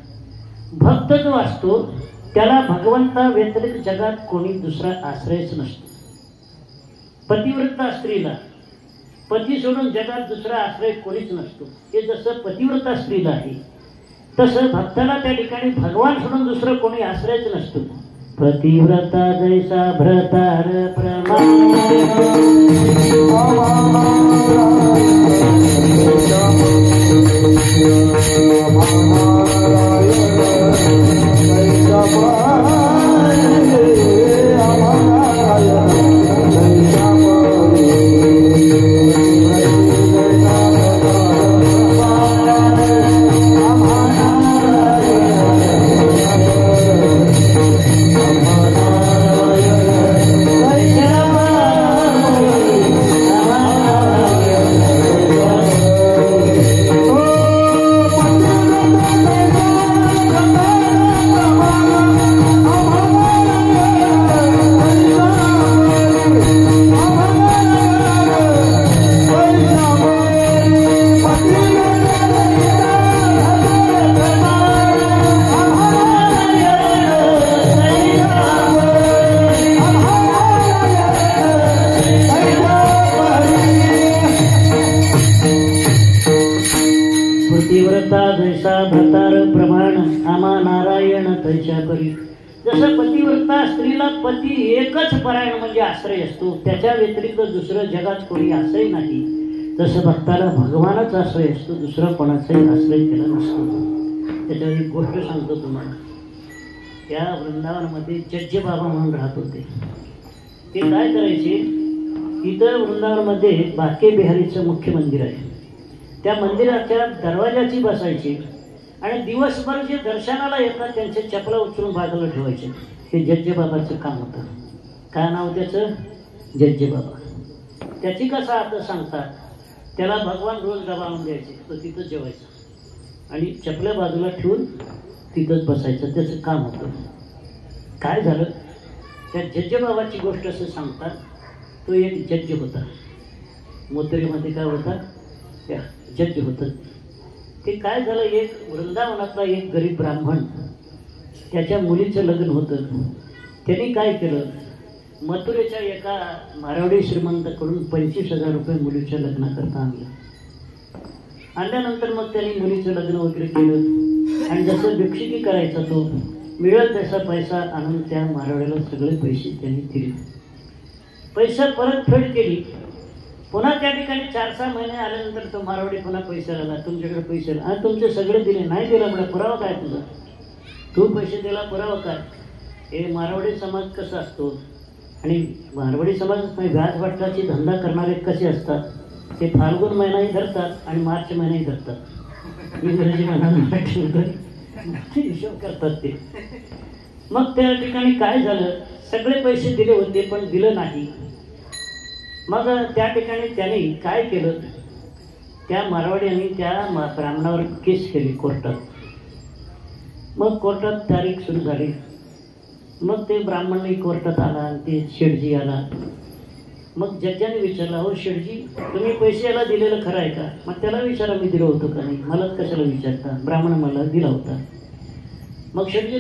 भक्त जो असतो त्याला भगवंता व्यतिरिक्त जगात कोणी दुसरा आश्रयच नसतो. पतिव्रता स्त्रीला पती सोडून जगात दुसरा आश्रय कोणीच नसतो. हे जसं पतिव्रता स्त्रीला आहे तसं भक्ताला त्या ठिकाणी भगवान सोडून दुसरं कोणी आश्रयच नसतो. पतिव्रता जैसा भ्रतार प्रमाण जसं पतिव्रता स्त्रीला पती एकच परायण म्हणजे आश्रय असतो, त्याच्या व्यतिरिक्त दुसरं जगात कोणी आश्रय नाही, तसं भक्ताला भगवानच आश्रय असतो, दुसरा कोणाचाही आश्रय केला नसतो. त्याच्यावर एक गोष्ट सांगतो तुम्हाला. त्या वृंदावनमध्ये जज्जे बाबा म्हणून राहत होते. ते काय करायचे, इथं वृंदावनमध्ये बाके बिहारीचं मुख्य मंदिर आहे, त्या मंदिराच्या दरवाजाची बसायची आणि दिवसभर जे दर्शनाला येतात त्यांचे चपला उचलून बाजूला ठेवायचे. हे जज्जे बाबाचं काम होतं. काय नाव त्याचं? जज्जे बाबा. त्याची कसं आता सांगतात, त्याला भगवान रोज डबा आणून द्यायचे, तो तिथंच जेवायचा आणि चपल्या बाजूला ठेवून तिथंच बसायचं, त्याचं काम होतं. काय झालं, त्या जज्जे बाबाची गोष्ट असं सांगतात. तो एक जज्ज होता, मोतरीमध्ये काय होता, त्या जज्ज होतं. ते काय झालं, एक वृंदावनातला एक गरीब ब्राह्मण, त्याच्या मुलीचं लग्न होतं. त्यांनी काय केलं, मथुरेच्या एका मारवाडी श्रीमंताकडून 25,000 रुपये मुलीच्या लग्नाकरता आणलं. आणल्यानंतर मग त्यांनी मुलीचं लग्न वगैरे केलं आणि जसं भिक्षुकी करायचा तो मिळेल तसा पैसा आणून त्या मारवाड्याला सगळे पैसे त्यांनी दिले. पैसा परतफेड केली. पुन्हा त्या ठिकाणी 4-6 महिने आल्यानंतर तो मारवाडी पुन्हा पैसे आला, तुमच्याकडे पैसे आला. आणि तुमचे सगळे दिले, नाही दिला म्हणजे पुरावा काय तुझा, तू पैसे दिला पुरावा काय. हे मारवाडी समाज कसा असतो, आणि मारवाडी समाजात नाही, व्याजभट्टाची धंदा करणारे कसे असतात, ते फाल्गुन महिनाही धरतात आणि मार्च महिनाही धरतात. इंग्रजी महिना मराठी हिशोब करतात ते. मग त्या ठिकाणी काय झालं, सगळे पैसे दिले होते पण दिलं नाही. मग त्या ठिकाणी त्याने काय केलं, त्या मारवाड्यांनी त्या ब्राह्मणावर केस केली कोर्टात. मग कोर्टात तारीख सुरू झाली. मग ते ब्राह्मणही कोर्टात आला आणि ते शेठजी आला. मग जज्जाने विचारला, हो शेठजी, तुम्ही पैसे याला दिलेलं खरं आहे का? मग त्याला विचारा, मी दिलं होतं का नाही? मलाच कशाला विचारता? ब्राह्मण मला दिला होता. मग शेठजी,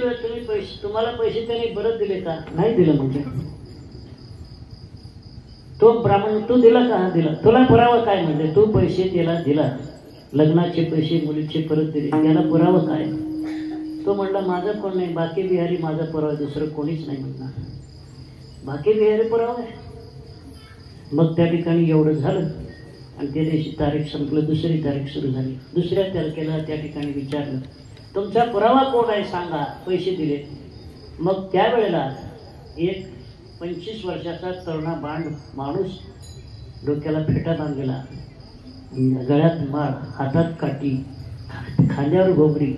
तुम्हाला पैसे त्याने परत दिले का? नाही दिलं. म्हणजे तो ब्राह्मण, तू दिला का? हा दिला. तुला पुरावा काय? म्हणजे तू पैसे त्याला दिला, लग्नाचे पैसे मुलीचे परत दिले, त्याला पुरावा काय? तो म्हणला, माझा कोण नाही, बाकी बिहारी माझा पुरावा, दुसरं कोणीच नाही म्हणणार. बाकी बिहारी पुरावा आहे. मग त्या ठिकाणी एवढं झालं आणि त्या दिवशी तारीख संपलं. दुसरी तारीख सुरू झाली. दुसऱ्या तारखेला त्या ठिकाणी विचारलं, तुमचा पुरावा कोण आहे सांगा, पैसे दिले. मग त्यावेळेला एक 25 वर्षाचा तरुणा बांड माणूस, डोक्याला फेटा बांधलेला, गळ्यात माळ, हातात काठी, खांद्यावर घोगरी,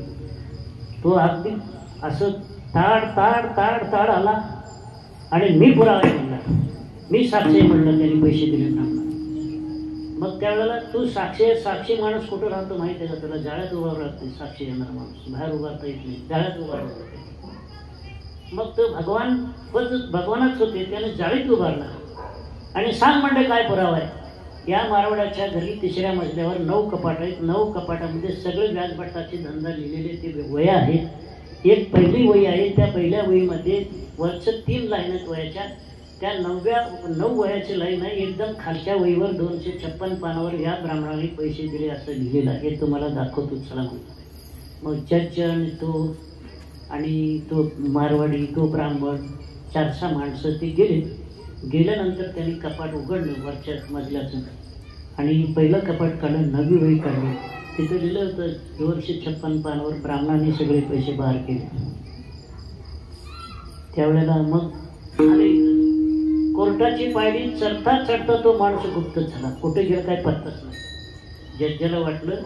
तो अगदी असं ताड ताड ताड ताड आला आणि मी पुरावा म्हणला, मी साक्षी म्हणलं, त्यांनी पैसे दिले ना. मग त्यावेळेला तू साक्षी माणूस कुठं राहतो माहिती आहे का तुला? जाळ्यात उभा राहते साक्षी येणार माणूस, बाहेर उभारता येत नाही, जाळ्यात उभा राहतो. मग तो भगवानच होते, त्याने जाळीत उभारला आणि सांग म्हणले काय पुरावा आहे? या मारवाड्याच्या घरी 3ऱ्या मजल्यावर 9 कपाट आहेत. 9 कपाटामध्ये सगळे व्याजभट्टाचे धंदा लिहिलेले ते वह्या आहेत. एक पहिली वही आहे, त्या पहिल्या वहीमध्ये वरचं 3 लाईन आहेत वह्याच्या. त्या 9 वह्याची लाईन आहे. एकदम खालच्या वहीवर 256 पानावर या ब्राह्मणाने पैसे दिले असं लिहिलेलं आहे. हे तुम्हाला दाखवतो चला म्हणतो. मग जज आणि तो मारवाडी, तो ब्राह्मण, 4-6 माणसं ते गेल्यानंतर त्यांनी कपाट उघडलं वरच्या मजल्याचं आणि पहिलं कपाट काढलं, नवी वही काढली. तिथं लिहिलं होतं 256 पानावर ब्राह्मणाने सगळे पैसे बाहेर केले. त्यावेळेला मग कोर्टाची पायरी चढता तो माणूस गुप्त झाला. कुठे गेला काय पत्ताच नाही. जज्जाला वाटलं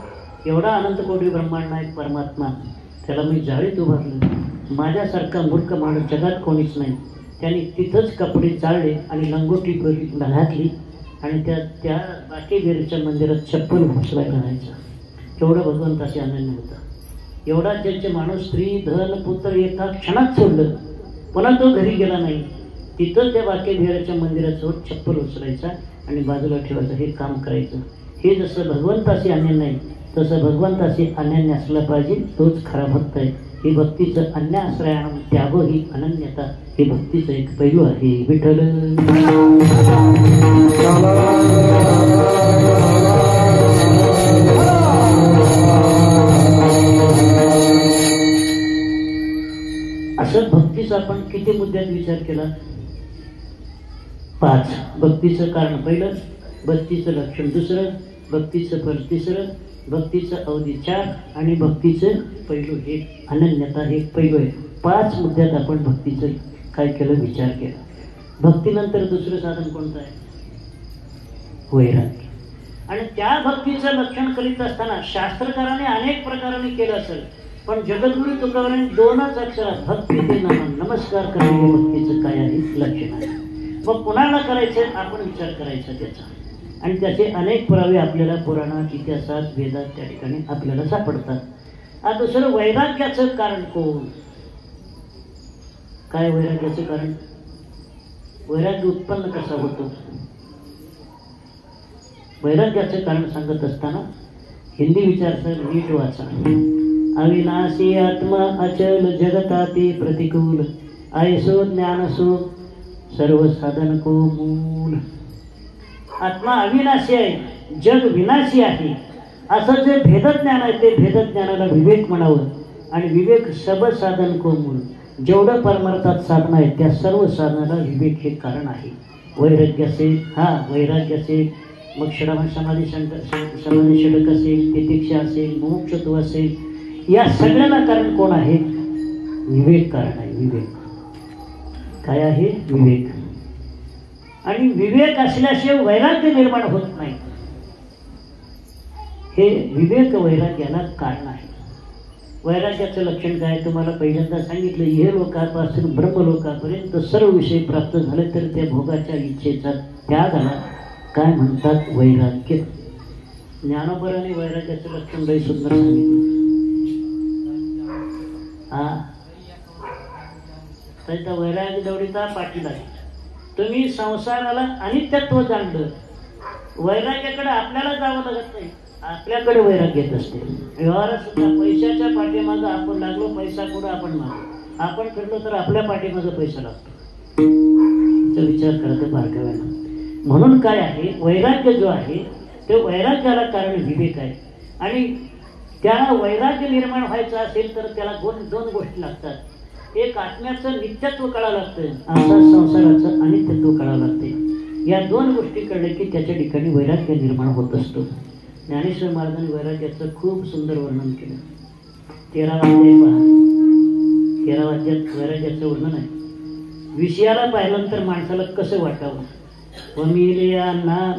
एवढा अनंत कोटी ब्रह्मांड नायक परमात्मा, त्याला मी जाळीत उभारलं, माझ्यासारखा मूर्ख माणूस जगात कोणीच नाही. त्यांनी तिथंच कपडे चाळले आणि लंगोटी घातली आणि त्या बाकी बेरीच्या मंदिरात चप्पल घुसवायला राहायचा. एवढं भगवंताशी आनंद होता. एवढा ज्यांचे माणूस स्त्री धन पुत्र एका क्षणात सोडलं, पुन्हा तो घरी गेला नाही. तिथं त्या बाकी बेरीच्या मंदिरासमोर चप्पल उचलायचा आणि बाजूला ठेवायचं, हे काम करायचं. हे जसं भगवंताशी अनन्य नाही तसं भगवंताशी अनन्य असलं पाहिजे, तोच खरा भक्त आहे. ही भक्तीचं अन्याश्रयाण त्यागो ही अनन्यता, हे भक्तीचं एक पैलू आहे. विठ्ठल असं भक्तीचा आपण किती मुद्द्यात विचार केला? 5. भक्तीचं कारण पहिलं, भक्तीचं लक्षण दुसरं, भक्तीचं फल तिसरं, भक्तीचं अवधी 4 आणि भक्तीचं पैलू हे अनन्यता हे पैलू आहे. 5 मुद्द्यात आपण भक्तीचं काय केलं, विचार केला. भक्तीनंतर दुसरं साधन कोणतं आहे? वैराग्य. आणि त्या भक्तीचं लक्षण करीत असताना शास्त्रकाराने अनेक प्रकाराने केलं असेल, पण जगद्गुरु तुकारामांनी 2च अक्षरात भक्ती ते नमस्कार करणे भक्तीचं काय आहे, लक्षण आहे. मग कुणाला करायचं आपण विचार करायचा त्याचा, आणि त्याचे अनेक पुरावे आपल्याला पुराणात, इतिहासात, वेदात त्या ठिकाणी आपल्याला सापडतात. आता दुसरं, वैराग्याचं कारण कोण? काय वैराग्याचं कारण? वैराग्य उत्पन्न कसा होतो? वैराग्याचं कारण सांगत असताना हिंदी विचारसर नीट वाचा. अविनाशी आत्मा अचल जगताती प्रतिकूल, ऐसो ज्ञानसो सर्व साधन को मूल. आत्मा अविनाशी आहे, जग विनाशी आहे, असं जे भेदज्ञान आहे ते भेदज्ञानाला विवेक म्हणावं. आणि विवेक सब साधन को मूल, जेवढं परमार्थात साधना आहे त्या सर्व साधनाला विवेक हे कारण आहे. वैराग्य असेल, वैराग्य असेल, मग समाधी षडक असेल, तितिक्षा असेल, मुमुक्षुत्व असेल, या सगळ्याला कारण कोण आहे? विवेक कारण आहे. विवेक काय आहे? विवेक. आणि विवेक असल्याशिवाय वैराग्य निर्माण होत नाही. हे विवेक वैराग्याला कारण आहे. वैराग्याचं लक्षण काय? तुम्हाला पहिल्यांदा सांगितलं, इह लोकापासून ब्रह्मलोकापर्यंत सर्व विषय प्राप्त झाले तर त्या भोगाच्या इच्छेचा त्यागाला काय म्हणतात? वैराग्य. ज्ञानोबराने वैराग्याचं लक्षण लय सुंदर सांगितलं. हा त्याचा वैराग्य दौडीचा पाठीला. तुम्ही संसाराला अनित्यत्व जाणलं, वैराग्याकडे आपल्याला जावं लागत नाही, आपल्याकडे वैराग्य येत असते. व्यवहारात सुद्धा पैशाच्या पाठीमागं आपण लागलो, पैसा कुठं आपण मागलो, आपण फिरलो तर आपल्या पाठीमागं पैसा लागतो. विचार करते बारकाव्यानं. म्हणून काय आहे, वैराग्य जो आहे ते वैराग्याला कारण विवेक आहे. आणि त्याला वैराग्य निर्माण व्हायचं असेल तर त्याला दोन गोष्टी लागतात. एक आत्म्याचं नित्यत्व कळावं लागतं, असा संसाराचं अनित्यत्व कळावं लागते. या दोन गोष्टी कळले की त्याच्या ठिकाणी वैराग्य निर्माण होत असतो. ज्ञानेश्वर महाराजांनी वैराग्याचं खूप सुंदर वर्णन केलं. 13 अध्यायात वैराग्याचं वर्णन आहे. विषयाला पाहिल्यानंतर माणसाला कसं वाटावं. वमिले अन्ना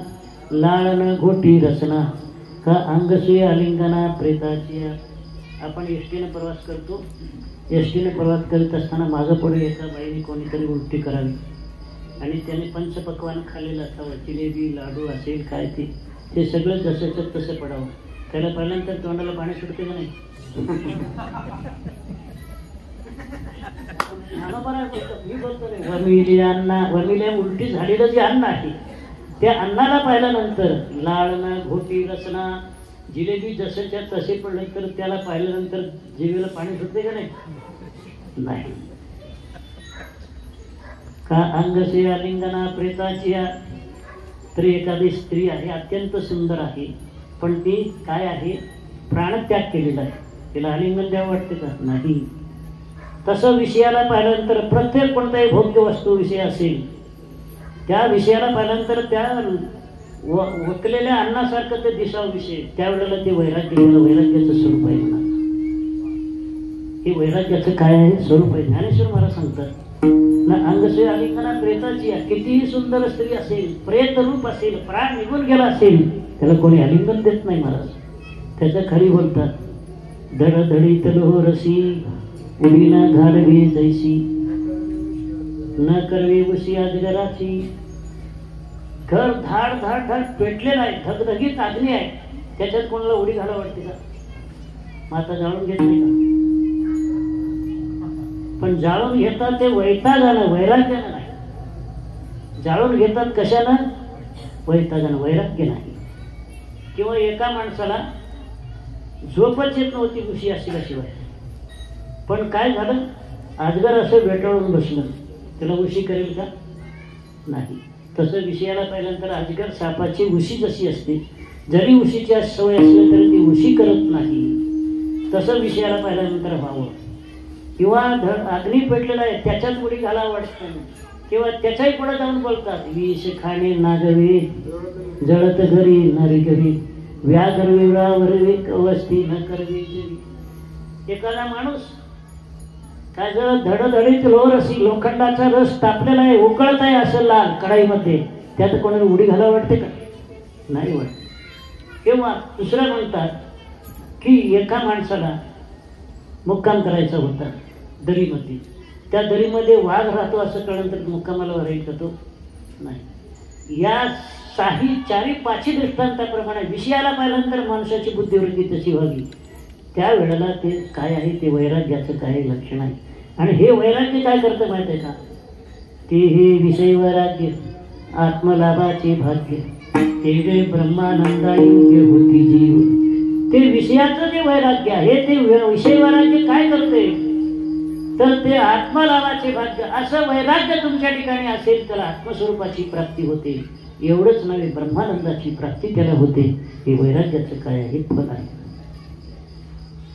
लाळन घोटी रसना का अंगसुय आलिंगना प्रेताची. आपण एसटीने प्रवास करतो, एसटीने प्रवास करीत असताना मागं पुढे एका बाईने कोणीतरी उलटी करावी आणि त्याने पंचपक्वान खाल्लेलं असावं, जिलेबी लाडू असेल काय ते सगळं जसंच तसं पडावं. त्याला पाहिल्यानंतर तोंडाला पाणी सुटते का नाही? मी बोलतो रे, वमिले उलटी झालेलं जे अन्न आहे त्या अन्नाला पाहिल्यानंतर लाळना घोटी रसना जिलेबी जसंच्या तसे पडले तर त्याला पाहिल्यानंतर जिभेला पाणी सुटते का नाही? का अंगसे आलिंगना प्रेताची. तर एखादी स्त्री आहे, अत्यंत सुंदर आहे, पण ती काय आहे, प्राणत्याग केलेला आहे, तिला आलिंगन द्यावं वाटते का नाही? तसं विषयाला पाहिल्यानंतर प्रत्येक कोणताही भोग्य वस्तू विषय असेल त्या विषयाला पाहिल्यानंतर त्या वकलेल्या अन्नासारखं ते दिसावं विषय, त्यावेळेला ते वैराग्याचं स्वरूप आहे. म्हणा हे वैराग्याचं काय आहे, स्वरूप आहे. ज्ञानेश्वर महाराज सांगतात ना, अंगसे आलिंगना प्रेताची. कितीही सुंदर स्त्री असेल, प्रेत रूप असेल, प्राण निघून गेला असेल, त्याला कोणी आलिंगन देत नाही महाराज. त्याचं खरी बोलतात, धडधडीत लोहरसी उडी न घालवी जैसी न करवी उशी अजगराची. घर धाड धाड धाड पेटलेलं आहे, धगधगीत अग्नी आहे, त्याच्यात कोणाला उडी घाला वाटते का? माता जाळून घेत नाही का? पण जाळून घेतात ते वैतागानं, वैराग्यानं नाही. जाळून घेतात कशानं? वैतागानं, वैराग्य नाही. किंवा एका माणसाला झोपच येत नव्हती उशी असल्याशिवाय, पण काय झालं, अजगर असं वेटाळून बसलं, त्याला उशी करेल का? नाही. तसं विषयाला पाहिल्यानंतर अजगर सापाची उशी जशी असते, जरी उशीची सवय असली तरी ती उशी करत नाही, तसं विषयाला पाहिल्यानंतर व्हावं. किंवा अग्नी पेटलेला आहे, त्याच्यात उडी घालावं वाटत नाही, किंवा त्याच्याही पुढे जाऊन बोलतात, विष खाणे नागवे जळत घरी नरी घरी व्यागरवी वरवी वस्ती न करवी जरी. एखादा माणूस काय जर धडधडीत लोहरसी लोखंडाचा रस तापलेला आहे, उकळत आहे असं लाल कढाईमध्ये, त्यात कोणाला उडी घालावं वाटते का? नाही वाटत. किंवा दुसरं म्हणतात की एका माणसाला मुक्काम करायचा होता दरीमध्ये, त्या दरीमध्ये वाघ राहतो असं कळल्यानंतर मुक्कामाला राहील का तो? नाही. या चारी पाची दृष्टांताप्रमाणे विषयाला पाहिल्यानंतर माणसाची बुद्धिवृत्ती तशी व्हावी, त्या वेळेला ते काय आहे, ते वैराग्याचं काय लक्षण आहे. आणि हे वैराग्य काय करतं माहिती आहे का? ते हे विषय वैराग्य आत्मलाभाचे भाग्य ते ब्रह्मानंदा योग्य होती जीव. ते विषयाचं जे वैराग्य आहे ते विषय वैराग्य काय करते, तर ते आत्मलाभाचे भाग्य. असं वैराग्य तुमच्या ठिकाणी असेल तर आत्मस्वरूपाची प्राप्ती होते. एवढंच नव्हे, ब्रह्मानंदाची प्राप्ती त्याला होते. हे वैराग्याचं काय आहे, फल आहे.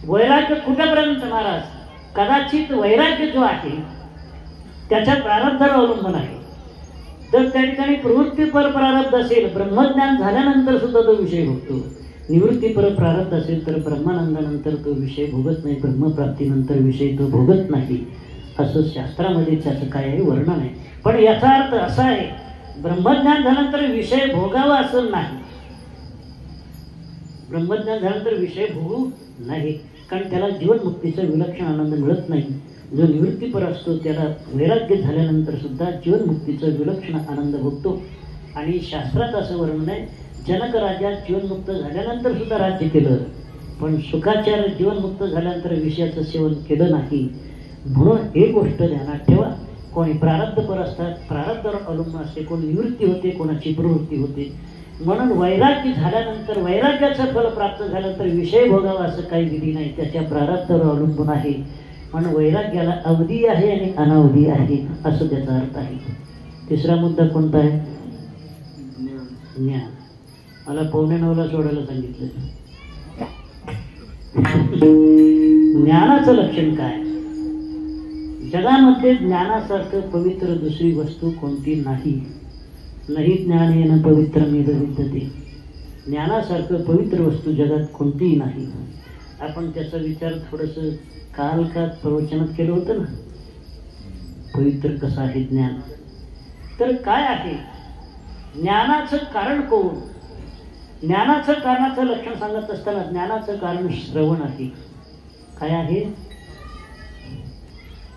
वैराग्य कुठपर्यंत महाराज? कदाचित वैराग्य जो आहे त्याच्या प्रारब्धावर अवलंबून आहे. जर त्या ठिकाणी प्रवृत्तीपर प्रारब्ध असेल, ब्रह्मज्ञान झाल्यानंतर सुद्धा तो विषय भोगतो. निवृत्तीपर प्रारब्ध असेल तर ब्रह्मानंदानंतर तो विषय भोगत नाही, ब्रह्मप्राप्तीनंतर विषय तो भोगत नाही, असं शास्त्रामध्ये त्याचं काय आहे, वर्णन आहे. पण याचा अर्थ असा आहे, ब्रह्मज्ञान झाल्यानंतर विषय भोगावा असं नाही. ब्रह्मज्ञान झाल्यानंतर विषय भोगू नाही, कारण त्याला जीवनमुक्तीचा विलक्षण आनंद मिळत नाही. जो निवृत्तीपर असतो त्याला वैराग्य झाल्यानंतर सुद्धा जीवनमुक्तीचा विलक्षण आनंद भोगतो. आणि शास्त्रात असं वर्णन आहे, जनक राजा जीवनमुक्त झाल्यानंतर सुद्धा राज्य केलं, पण सुखाचार जीवनमुक्त झाल्यानंतर विषयाचं सेवन केलं नाही. म्हणून एक गोष्ट ध्यानात ठेवा, कोणी प्रारब्धपर असतात, प्रारब्धावर अवलंबून असते, कोणी निवृत्ती होते, कोणाची प्रवृत्ती होते. म्हणून वैराग्य झाल्यानंतर, वैराग्याचं फल प्राप्त झाल्यानंतर विषय भोगावा असं काही विधी नाही, त्याच्या प्रारब्धावर अवलंबून आहे. म्हणून वैराग्याला अवधी आहे आणि अनावधी आहे असं त्याचा अर्थ आहे. तिसरा मुद्दा कोणता आहे? ज्ञान. मला 8:45 सोडायला सांगितलं. ज्ञानाचं लक्षण काय? जगामध्ये ज्ञानासारखं पवित्र दुसरी वस्तू कोणती नाही. नाही ज्ञानेन पवित्रमेव विद्यते. ज्ञानासारखं पवित्र वस्तू जगात कोणतीही नाही. आपण त्याचा विचार थोडंसं काल का प्रवचनात केलं होतं ना, पवित्र कसं आहे ज्ञान. तर काय आहे ज्ञानाचं कारण? कोण? ज्ञानाचं कारणाचं लक्षण सांगत असताना ज्ञानाचं कारण श्रवण आहे. काय आहे?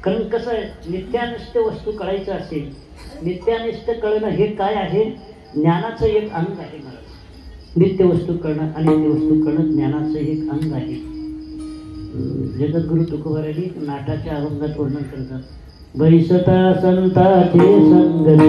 कारण कसं आहे, नित्यानिष्ठ वस्तू कळायचं असेल, नित्यानिष्ठ कळणं हे काय आहे? ज्ञानाचं एक अंग आहे. मला नित्य वस्तू कळणं, अनित्य वस्तू कळणं ज्ञानाचं एक अंग आहे. जगद्गुरु तुकोबारायांनी नाटाच्या अभंगात वर्णन करतात. बैसता संताचे संगती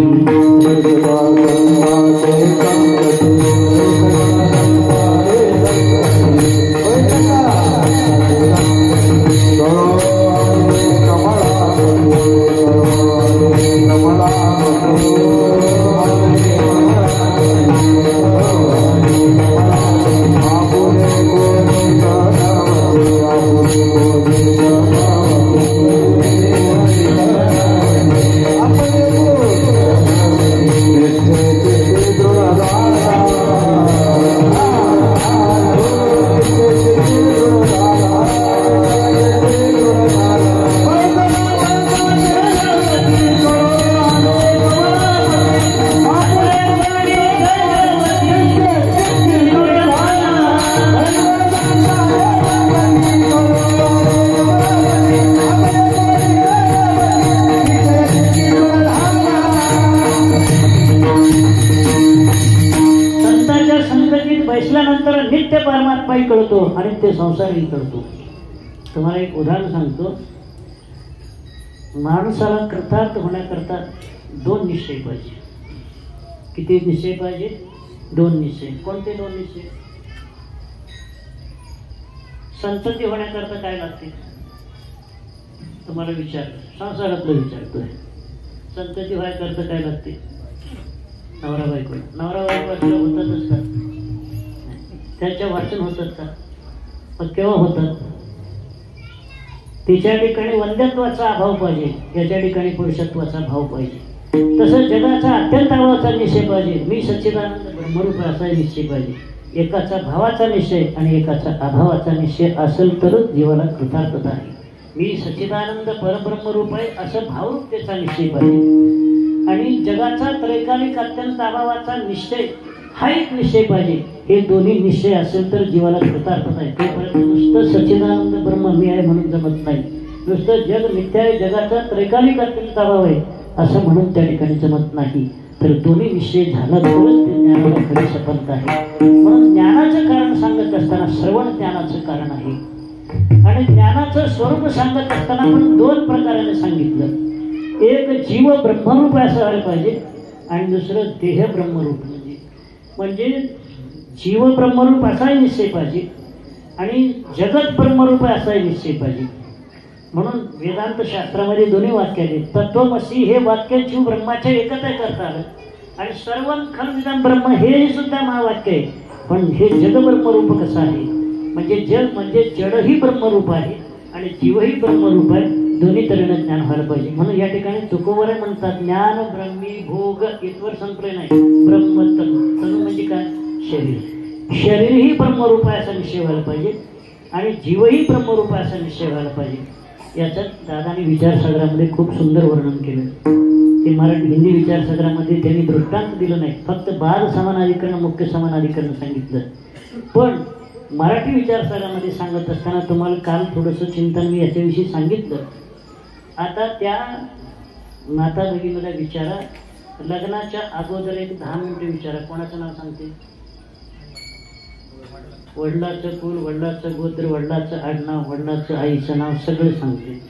नित्य परमात्माही कळतो आणि ते संसारही कळतो. तुम्हाला एक उदाहरण सांगतो. माणसाला कृतार्थ होण्याकरता 2 निश्चय पाहिजे. किती निश्चय पाहिजे? 2 निश्चय. कोणते 2 निश्चय? संतती होण्याकरता काय लागते? तुम्हाला विचारलं, संसारातलं विचारतोय. संतती व्हायकरता काय लागते? नवरा बायको. नवरा बायको होतातच का? त्याच्या वाचन होतात का? मग केव्हा होतात? तिच्या ठिकाणी वंद्यत्वाचा अभाव पाहिजे, याच्या ठिकाणी पुरुषत्वाचा भाव पाहिजे. तसं जगाचा अत्यंत अभावाचा निश्चय पाहिजे. मी सच्चिदानंद ब्रह्मरूप असा निश्चय पाहिजे. एकाचा भावाचा निश्चय आणि एकाचा अभावाचा निश्चय असेल तरच जीवाला कृतार्थता आहे. मी सच्चिदानंद परब्रह्मरूप आहे असं भावरूपतेचा निश्चय पाहिजे. आणि जगाचा त्रैकालिक अत्यंत अभावाचा निश्चय हा एक निश्चय पाहिजे. हे दोन्ही निश्चय असेल तर जीवाला कृतार्थता आहे. तोपर्यंत नुसतं सच्चिदानंद ब्रह्म मी आहे म्हणून जमत नाही. नुसतं जग मिथ्या आहे, जगाचा त्रैकालिक अत्यंत अभाव आहे असं म्हणून त्या ठिकाणी जमत नाही. तर दोन्ही निश्चय झाला तरच ते ज्ञानाला खरी सफलता आहे. म्हणून ज्ञानाचं कारण सांगत असताना श्रवण ज्ञानाचं कारण आहे. आणि ज्ञानाचं स्वरूप सांगत असताना आपण 2 प्रकाराने सांगितलं. एक जीव ब्रह्मरूप असं व्हायला पाहिजे आणि दुसरं देह ब्रह्मरूप. म्हणजे जीव ब्रह्मरूप असाही निश्चय पाहिजे आणि जगत ब्रह्मरूप असाही निश्चय पाहिजे. म्हणून वेदांत शास्त्रामध्ये दोन्ही वाक्य आहेत. तत्वमसी हे वाक्य जीव ब्रह्माच्या एकत्र करता आलं आणि सर्वं खल्विदं ब्रह्म हे सुद्धा महावाक्य आहे. पण हे जग ब्रह्मरूप कसं आहे? म्हणजे जग म्हणजे जडही ब्रह्मरूप आहे आणि जीवही ब्रह्मरूप आहे. दोन्ही तऱ्हेने ज्ञान व्हायला पाहिजे. म्हणून या ठिकाणी तुकोबार म्हणतात ज्ञान ब्रह्मी भोग इथवर संपले नाही. ब्रह्मतनु, तनु म्हणजे काय? शरीर. शरीरही ब्रह्मरूप आहे असा निश्चय व्हायला पाहिजे आणि जीवही ब्रह्मरूप आहे असा निश्चय व्हायला पाहिजे. याच्यात दादानी विचारसागरामध्ये खूप सुंदर वर्णन केलं. ते मराठी हिंदी विचारसागरामध्ये त्यांनी दृष्टांत दिलं नाही, फक्त बाल समानाधिकरण मुख्य समानाधिकरण सांगितलं. पण मराठी विचारसागरामध्ये सांगत असताना तुम्हाला काल थोडंसं चिंतन मी याच्याविषयी सांगितलं. आता त्या माता भगिनीला विचारा, लग्नाच्या अगोदर एक 10 मिनिटं विचारा. कोणाचं नाव सांगते? वडिलाचं कुल, वडिलाचं गोत्र, वडिलाचं आडनाव, वडिलाचं आईचं नाव सगळं सांगते.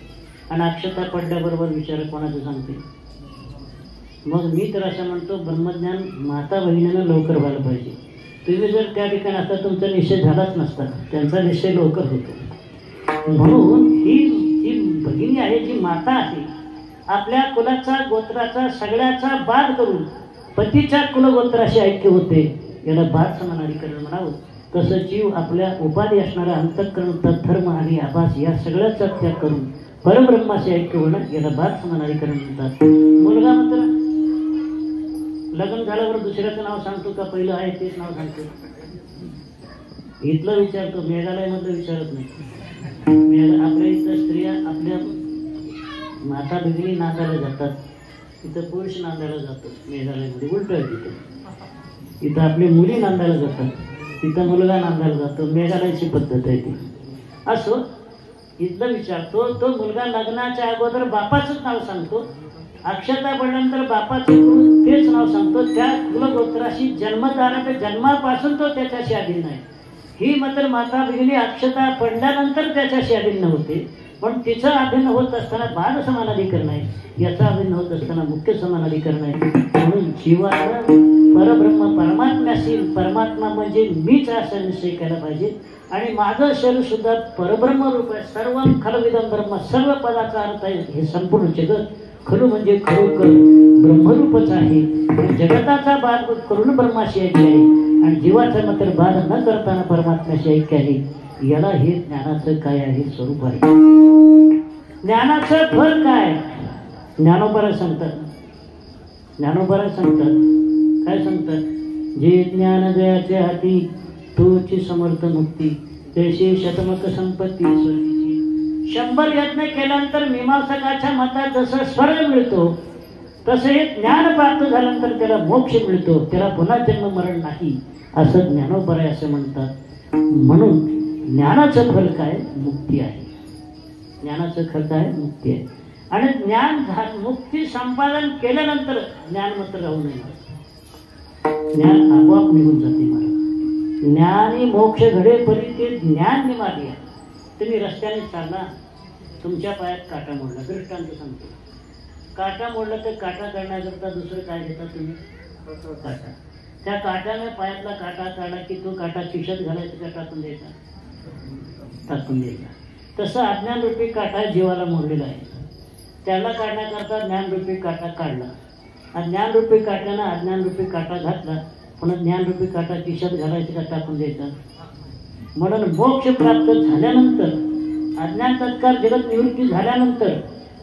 आणि अक्षता पडल्याबरोबर विचार कोणाचं सांगते. मग मी तर असं म्हणतो, ब्रह्मज्ञान माता बहिणीनं लवकर व्हायला पाहिजे. तुम्ही जर त्या ठिकाणी आता तुमचा निश्चय झालाच नसता, त्यांचा निश्चय लवकर होतो. म्हणून ही जी भगिनी आहे, जी माता आहे, आपल्या कुलाचा गोत्राचा सगळ्याचा बाद करून पतीच्या कुलगोत्राशी ऐक्य होते. याला बाद समानाधिकरण म्हणावं. तसं जीव आपल्या उपाधी असणारा अंतःकरण, धर्म आणि आभास या सगळ्याचा त्याग करून परब्रह्माशी ऐक्य होणं याला बाद समानाधिकरण म्हणतात. मुलगा मात्र लग्न झाल्यावर दुसऱ्याचं नाव सांगतो का पहिलं आहे तेच नाव सांगतो? इथलं विचारतो, मेघालयमधलं विचारत नाही. आपल्या इथं स्त्रिया आपल्या माता भगिनी नांदायला जातात, तिथं पुरुष नांदायला जातो. मेघालयमध्ये उलट आहे. तिथं आपली मुली नांदायला जातात, तिथं मुलगा नांदायला जातो. मेघालयाची पद्धत आहे ती. असो, इथलं विचारतो, तो मुलगा लग्नाच्या अगोदर बापाचंच नाव सांगतो, अक्षता पडल्यानंतर बापाचं तेच नाव सांगतो. त्या कुलगोत्राशी जन्मदाराच्या जन्मापासून तो त्याच्याशी अभिन्न आहे. ही मात्र माता भगिनी अक्षता पडल्यानंतर त्याच्याशी अभिन्न होते. पण तिचं अभिन्न होत असताना बाध समानाधिकरण आहे, याचा अभिन्न होत असताना मुख्य समानाधिकरण आहे. म्हणून जीवाला परब्रह्म परमात्म्याशी, परमात्मा म्हणजे मीच असा निश्चय केला पाहिजे. आणि माझं शरीर सुद्धा परब्रह्म रूप आहे. सर्व खलविदं ब्रह्म, सर्व पदाचा अर्थ आहे हे संपूर्ण जगत. खलु म्हणजे खरोखर ब्रह्मरूपच आहे. जगताचा बाध करून ब्रह्माशी ऐक्य आहे आणि जीवाचा मात्र बाध न करताना परमात्म्याशी ऐक्य आहे. याला हे ज्ञानाचं काय आहे स्वरूप आहे. ज्ञानाचं फळ काय? ज्ञानोबा सांगतात, ज्ञानोबा सांगतात, काय सांगतात? जे ज्ञान जयाचे हाती तोची समर्थ मुक्ती, तैशी शतमक संपत्ती स्वर्गीची. 100 यज्ञ केल्यानंतर मीमांसकाच्या मतात जसं स्वर्ग मिळतो, तसं हे ज्ञान प्राप्त झाल्यानंतर त्याला मोक्ष मिळतो, त्याला पुन्हा जन्म मरण नाही, असं ज्ञानोबा असं म्हणतात. म्हणून ज्ञानाचं फल काय? मुक्ती आहे. ज्ञानाचं फल काय? मुक्ती आहे. आणि ज्ञान मुक्ती संपादन केल्यानंतर ज्ञान मात्र राहू नये. ज्ञान आपोआप निघून जाते. मला ज्ञानी मोक्ष घडेपरी ते ज्ञान निमादी आहे. तुम्ही रस्त्याने चालला, तुमच्या पायात काटा मोडला, दृष्टांत सांगतो. काटा मोडला तर काटा काढण्याकरता दुसरं काय घेता तुम्ही? काटा. त्या काट्याने पायातला काटा काढला की तो काटा खिशात घालायचा का टाकून द्यायचा? टाकून द्यायचा. तसं अज्ञानरूपी काटा जीवाला मोडलेला आहे. त्याला काढण्याकरता ज्ञानरूपी काटा काढला. अज्ञानरूपी काट्यानं अज्ञानरूपी काटा घातला, पुन्हा ज्ञानरूपी काटा खिशात घालायचा का टाकून द्यायचा? म्हणून मोक्ष प्राप्त झाल्यानंतर, अज्ञान तत्काळ जगत निवृत्ती झाल्यानंतर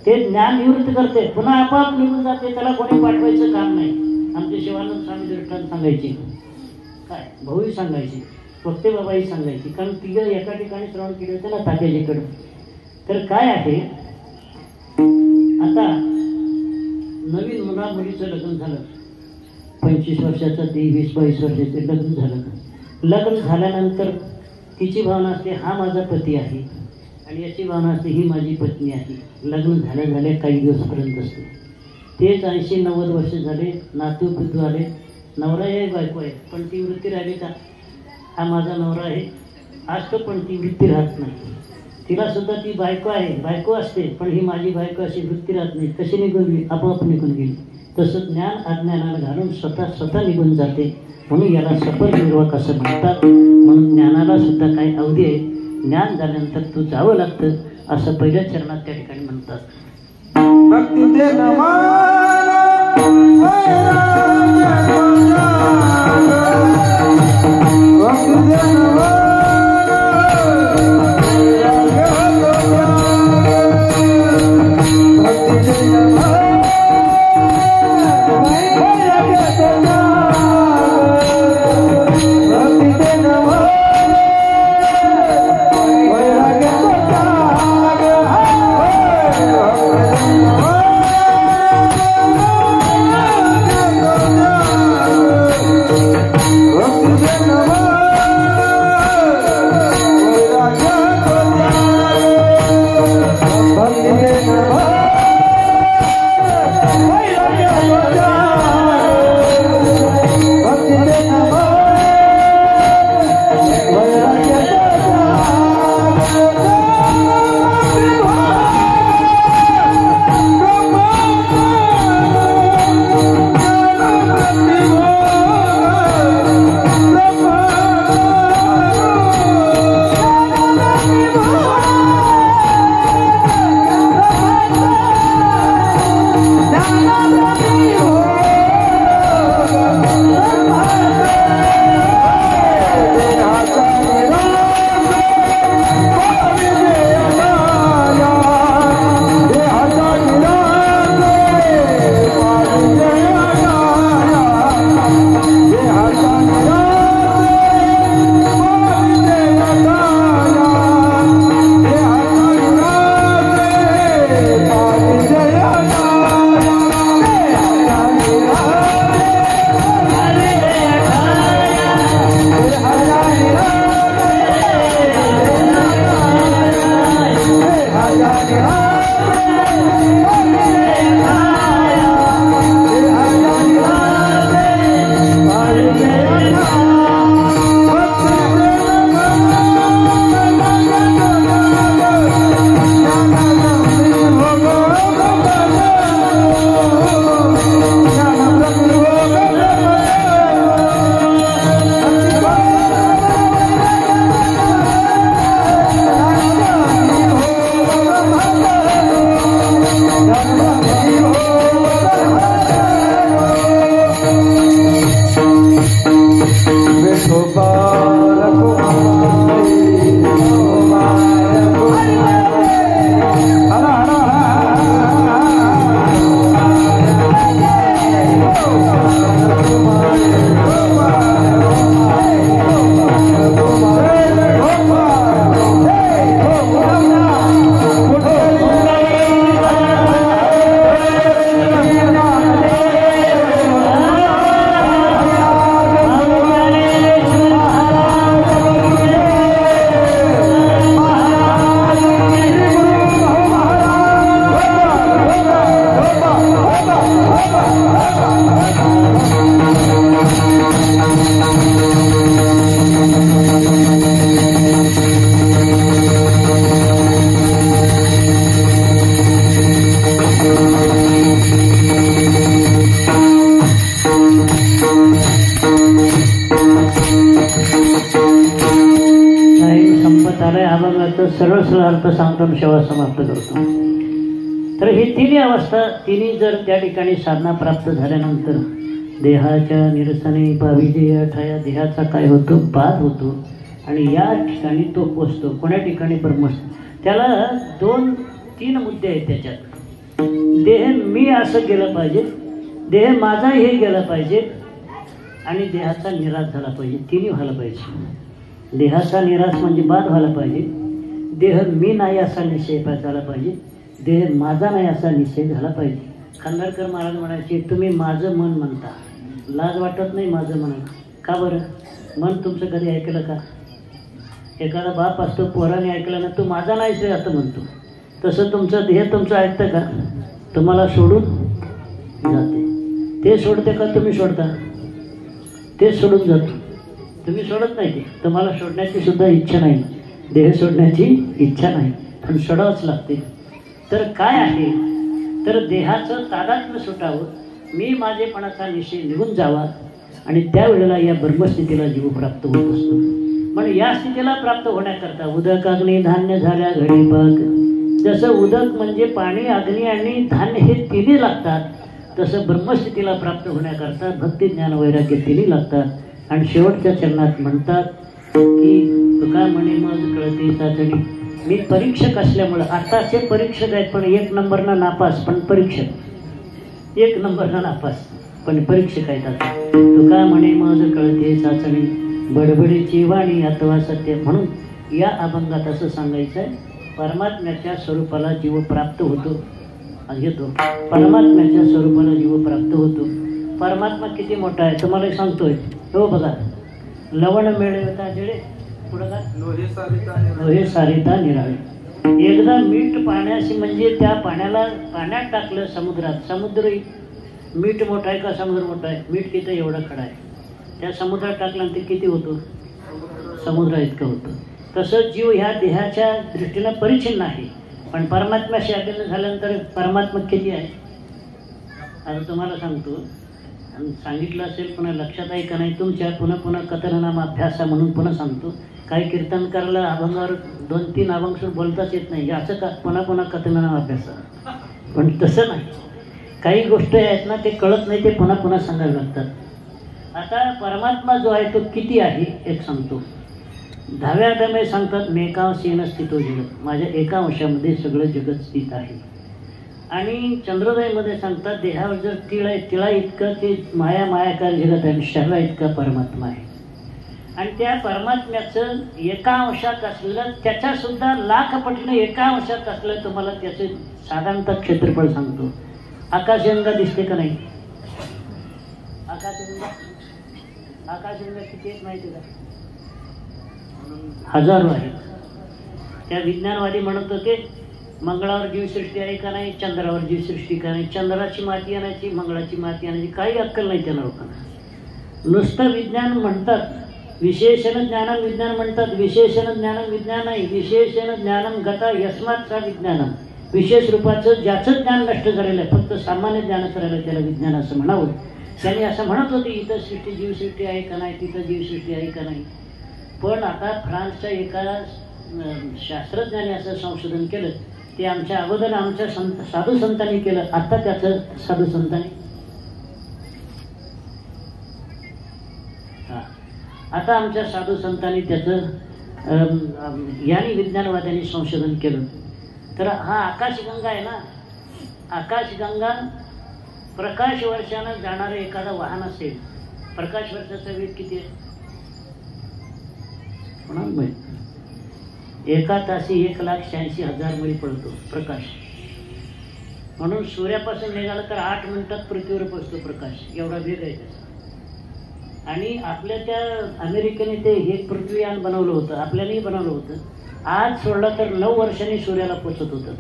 ते ज्ञान निवृत्त करते, पुन्हा आपोआप निघून जाते. त्याला कोणी पाठवायचं काम नाही. आमचे शिवानंद स्वामी दृष्टांत सांगायचे, काय भाऊही सांगायचे, फक्त बाबाही सांगायची. कारण तिघं एका ठिकाणी श्रवण केले होते ना तात्याजीकडं. तर काय आहे, आता नवीन मुला मुलीचं लग्न झालं, 25 वर्षाचं, 20-22 वर्षाचं लग्न झालं. लग्न झाल्यानंतर तिची भावना असते हा माझा पती आहे, आणि याची भावना असते ही माझी पत्नी आहे. लग्न झाल्या झाल्या काही दिवसपर्यंत असते. तेच 80-90 वर्ष झाले, नातू पितू आले, नवरा आहे बायको आहे, पण ती वृत्ती राहिली का हा माझा नवरा आहे असतो, पण ती वृत्ती राहत नाही. तिला सुद्धा ती बायको आहे, बायको असते, पण ही माझी बायको अशी वृत्ती राहत नाही. कशी निघून गेली? आपोआप निघून गेली. तसं ज्ञान अज्ञानाला घालून स्वतः निघून जाते. म्हणून याला सफरनिर्वाक असं म्हणतात. म्हणून ज्ञानाला सुद्धा काही अवधी आहे. ज्ञान झाल्यानंतर तू जावं लागतं असं पहिल्या चरणात त्या ठिकाणी म्हणतात. आलाय अभंगाचं सरळ सरळ अर्थ सांगतो सेवा समाप्त करतो. तर ही तिन्ही अवस्था तिन्ही जर त्या ठिकाणी साधना प्राप्त झाल्यानंतर देहाच्या निरसने पाविजे ठाया देहाचा काय होतो बाध होतो आणि या ठिकाणी तो पोचतो. कोण्या ठिकाणी ब्रह्मस्थ. त्याला 2-3 मुद्दे आहेत त्याच्यात. देह मी असं गेलं पाहिजे, देह माझा हे गेला पाहिजे आणि देहाचा निराश झाला पाहिजे. तिन्ही व्हायला पाहिजे. देहाचा निराश म्हणजे बाद व्हायला पाहिजे, देह मी नाही असा निश्चय झाला पाहिजे, देह माझा नाही असा निश्चय झाला पाहिजे. खांदारकर महाराज म्हणायचे तुम्ही माझं मन म्हणता, लाज वाटत नाही माझं म्हणा. का बरं? मन तुमचं कधी ऐकलं का? एखादा बाप असतो पोराने ऐकलं ना तू माझा नाहीच रे असं म्हणतो. तसं तुमचं देह तुमचं ऐकतं का? तुम्हाला सोडून जाते. ते सोडते का तुम्ही सोडता? ते सोडून जातो. तुम्ही सोडत नाही. ते तुम्हाला सोडण्याची सुद्धा इच्छा नाही, देह सोडण्याची इच्छा नाही, पण सोडावंच लागते. तर काय आहे तर देहाचं तादात्म्य सुटावं, मी माझेपणाचा निश्चय निघून जावा आणि त्यावेळेला या ब्रह्मस्थितीला जीव प्राप्त होत असतो. म्हणून या स्थितीला प्राप्त होण्याकरता उदक अग्नी धान्य झाल्या घडी पाक. जसं उदक म्हणजे पाणी, अग्नी आणि धान्य हे तिन्ही लागतात, तसं ब्रह्मस्थितीला प्राप्त होण्याकरता भक्ती ज्ञान वैराग्य तिन्ही लागतात. आणि शेवटच्या चरणात म्हणतात की तुका म्हणे मग कळते चाचणी. मी परीक्षक असल्यामुळं आताचे परीक्षक आहेत पण 1 नंबरनं नापास, पण परीक्षक 1 नंबरनं नापास पण परीक्षक आहेत. आता तुका म्हणे मग कळते चाचणी बडबडीची वाणी अथवा सत्य. म्हणून या अभंगात असं सांगायचं आहे परमात्म्याच्या स्वरूपाला जीव प्राप्त होतो घेतो. परमात्म्याच्या स्वरूपाला जीव प्राप्त होतो. परमात्मा किती मोठा आहे तुम्हाला सांगतोय. हो बघा, लवण मिळवता जेडे पुढं का लोहे सारिता निराळे. एकदा मीठ पाण्याशी म्हणजे त्या पाण्यात टाकलं समुद्रात. समुद्र मीठ मोठा आहे का समुद्र मोठा आहे? मीठ किती एवढा खडा आहे. त्या समुद्रात टाकलं ते किती होतो? समुद्र इतकं होतं. तसं जीव ह्या देहाच्या दृष्टीनं परिच्छिन्न आहे, पण परमात्म्याशी अभिन्न झाल्यानंतर परमात्मा किती आहे? आता तुम्हाला सांगतो, सांगितलं असेल पुन्हा लक्षात आहे का नाही तुमच्या, पुन्हा पुन्हा कथननाम अभ्यासा म्हणून पुन्हा सांगतो. काही कीर्तनकाराला अभंगावर 2-3 अभंग बोलताच येत नाही, असं का पुन्हा पुन्हा कथननाम अभ्यासा. पण तसं नाही, काही गोष्टी आहेत ना ते कळत नाही, ते पुन्हा पुन्हा सांगायला लागतात. आता परमात्मा जो आहे तो किती आहे एक सांगतो. 10व्या अध्यायामध्ये सांगतात मेकांशेन स्थितो जगत. माझ्या एका अंशामध्ये सगळं जगत स्थित आहे. आणि चंद्रोदयमध्ये सांगतात देहावर जर तिळ आहे, तिळा इतकं ते मायाकार जगत आहे, शरीरा इतका परमात्मा आहे. आणि त्या परमात्म्याचं एका अंशात असलेलं त्याच्यासुद्धा 1,00,000 पटीनं एका अंशात असलं तुम्हाला त्याचे साधारणतः क्षेत्रफळ सांगतो. आकाशगंगा दिसते का नाही? आकाशगंगा किती आहेत माहिती का? हजारो आहेत. त्या विज्ञानवादी म्हणत होते मंगळावर जीवसृष्टी आहे का नाही, चंद्रावर जीवसृष्टी का नाही, चंद्राची माती आणायची, मंगळाची माती आणायची, काही अक्कल नाही त्या लोकांना. नुसतं विज्ञान म्हणतात, विशेषण ज्ञानम विज्ञान म्हणतात. विशेषण ज्ञानम विज्ञान नाही, विशेषण ज्ञानम गता यस्मात सा विज्ञानम. विशेष रूपाचं ज्याचं ज्ञान नष्ट झालेलं आहे, फक्त सामान्य ज्ञानाचं राहिलं त्याला विज्ञान असं म्हणावं. त्यांनी असं म्हणत होते इथं सृष्टी जीवसृष्टी आहे का नाही, तिथं जीवसृष्टी आहे का नाही. पण आता फ्रान्सच्या एका शास्त्रज्ञाने असं संशोधन केलं, ते आमच्या अगोदर आमच्या साधू संतांनी केलं. आता त्याचं साधू संतांनी आता आमच्या साधू संतांनी त्याचं याने विज्ञानवाद्यांनी संशोधन केलं. तर हा आकाशगंगा आहे ना, आकाशगंगा प्रकाश वर्षानं जाणारं एखादं वाहन असेल, प्रकाश वर्षाचा वेग किती आहे? एका तासी 1,86,000 मैल पडतो प्रकाश. म्हणून सूर्यापासून निघाला तर 8 मिनिटात पृथ्वीवर पोचतो प्रकाश, एवढा वेग आहे त्याचा. आणि आपल्या त्या अमेरिकेने ते हे पृथ्वीयान बनवलं होतं, आपल्यालाही बनवलं होतं. आज सोडला तर 9 वर्षांनी सूर्याला पोचत होतं.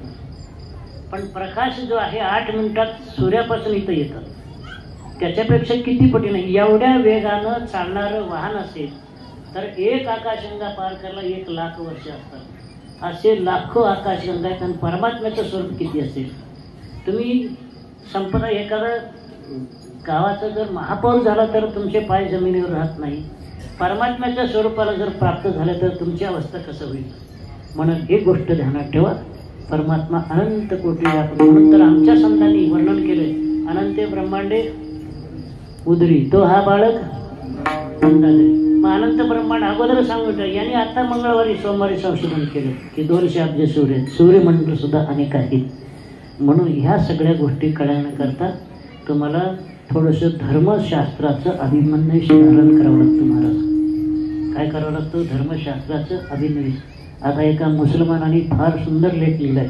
पण प्रकाश जो आहे 8 मिनिटात सूर्यापासून इथं येतात. त्याच्यापेक्षा किती पटीने एवढ्या वेगानं चालणारं वाहन असेल तर एक आकाशगंगा पार करायला 1,00,000 वर्ष असतात. असे लाखो आकाशगंगा आहेत. आणि परमात्म्याचं स्वरूप किती असेल? तुम्ही संपदा एखादा गावाचा जर महापौर झाला तर तुमचे पाय जमिनीवर राहत नाही. परमात्म्याच्या स्वरूपाला जर प्राप्त झालं तर तुमची अवस्था कसं होईल? म्हणून ही गोष्ट ध्यानात ठेवा. परमात्मा अनंत कोटी व्यापक. म्हणून तर आमच्या संतांनी वर्णन केले अनंत ब्रह्मांडे उदरी तो हा बाळक अंदाजे. मग अनंत ब्रह्मांड अगोदर सांगत यांनी आता मंगळवारी सोमवारी संशोधन केलं की 200 अब्ज सूर्य सूर्यमंडळ सुद्धा अनेक आहेत. म्हणून ह्या सगळ्या गोष्टी कळण्याकरता तुम्हाला थोडंसं धर्मशास्त्राचं अभिमन्युष धारण करावं लागतं. महाराज काय करावं लागतं? धर्मशास्त्राचं अभिनवेश. आता एका मुसलमानाने फार सुंदर लेख लिहिलाय.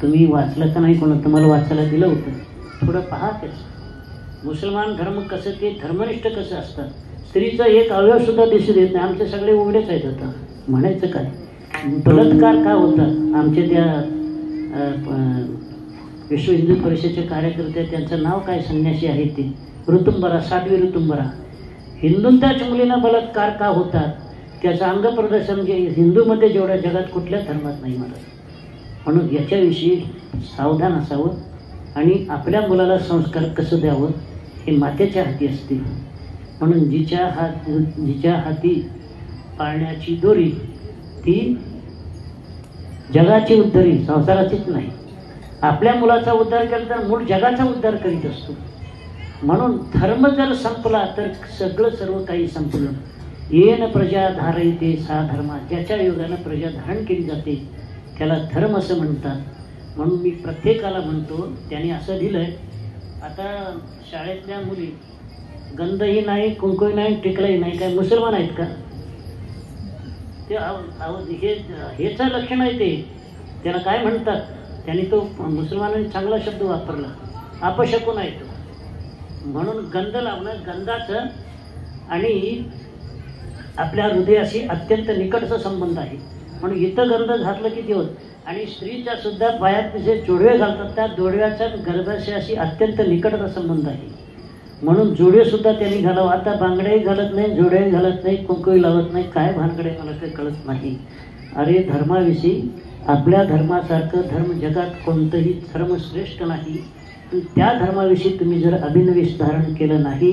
तुम्ही वाचलं का नाही? कोणा तुम्हाला वाचायला दिलं होतं? थोडं पहा त्याचं. मुसलमान धर्म कसं ते धर्मनिष्ठ कसं असतात. स्त्रीचा एक अवयव सुद्धा दिसू देत नाही. आमचे सगळे उघडेच आहेत. आता म्हणायचं काय? बलात्कार का होतात? आमचे त्या विश्व हिंदू परिषदेचे कार्यकर्ते त्यांचं नाव काय संन्यासी आहे ते ऋतुंबरा साध्वी ऋतुंबरा. हिंदूंच्याच मुलींना बलात्कार का होतात? त्याचं अंगप्रदर्शन जे हिंदूमध्ये जेवढ्या जगात कुठल्याच धर्मात नाही मला. म्हणून याच्याविषयी सावधान असावं आणि आपल्या मुलाला संस्कार कसं द्यावं हे मातेच्या हाती असते. म्हणून जिच्या हाती पाळण्याची दोरी ती जगाची उद्धारी संसाराचीच नाही. आपल्या मुलाचा उद्धार केला तर मूळ जगाचा उद्धार करीत असतो. म्हणून धर्म जर संपला तर सगळं सर्व काही संपलं. येन प्रजा धारयते सा धर्मा. ज्याच्या योगानं प्रजा धारण केली जाते त्याला धर्म असं म्हणतात. म्हणून मी प्रत्येकाला म्हणतो त्याने असं दिलंय. आता शाळेतल्या मुली गंधही नाही कुंकूही नाही टिकलंही नाही. काय मुसलमान आहेत का ते? हेच लक्षण आहे ते. त्याला काय म्हणतात? त्यांनी तो मुसलमानांनी चांगला शब्द वापरला अपशकुन आहे तो. म्हणून गंध लावणं गंधाचं आणि आपल्या हृदयाशी अत्यंत निकटचा संबंध आहे. म्हणून इथं गंध घातलं किती होत. आणि स्त्रीच्या सुद्धा पायात जे जोडवे घालतात त्या जोडव्याच्या गर्भाशयाशी अत्यंत निकटचा संबंध आहे. म्हणून जोडवे सुद्धा त्यांनी घालावं. आता बांगड्याही घालत नाही जोडवेही घालत नाही कुंकूही लावत नाही. काय भानगडे मला काही कळत नाही. अरे धर्माविषयी आपल्या धर्मासारखं धर्म जगात कोणतंही धर्म श्रेष्ठ नाही. त्या धर्माविषयी तुम्ही जर अभिनवेश धारण केलं नाही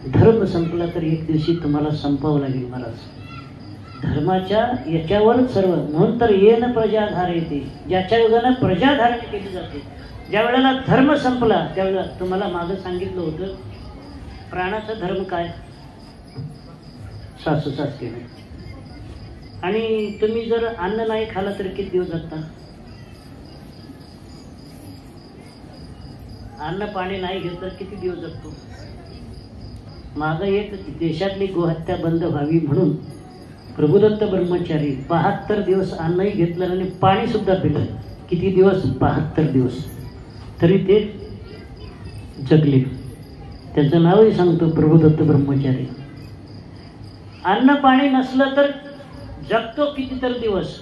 धर्म संपला तर एक दिवशी तुम्हाला संपावं लागेल. महाराज धर्माच्या याच्यावर सर्व. म्हणून तर येन प्रजा धारयते. ज्याच्या योगानं प्रजा धारण केली जाते. ज्या वेळेला धर्म संपला त्यावेळेला तुम्हाला मागं सांगितलं होतं प्राणाचा धर्म काय? सासूसास केलं. आणि तुम्ही जर अन्न नाही खाला तर किती दिवस जगता? अन्न पाणी नाही घेत तर किती दिवस जगतो? मागं एक देशातली गोहत्या बंद व्हावी म्हणून प्रभुदत्त ब्रह्मचारी 72 दिवस अन्नही घेतलं आणि पाणी सुद्धा पिलं. किती दिवस? 72 दिवस. तरी ते जगले. त्यांचं नावही सांगतो प्रभुदत्त ब्रह्मचारी. अन्न पाणी नसलं तर जगतो कितीतरी दिवस.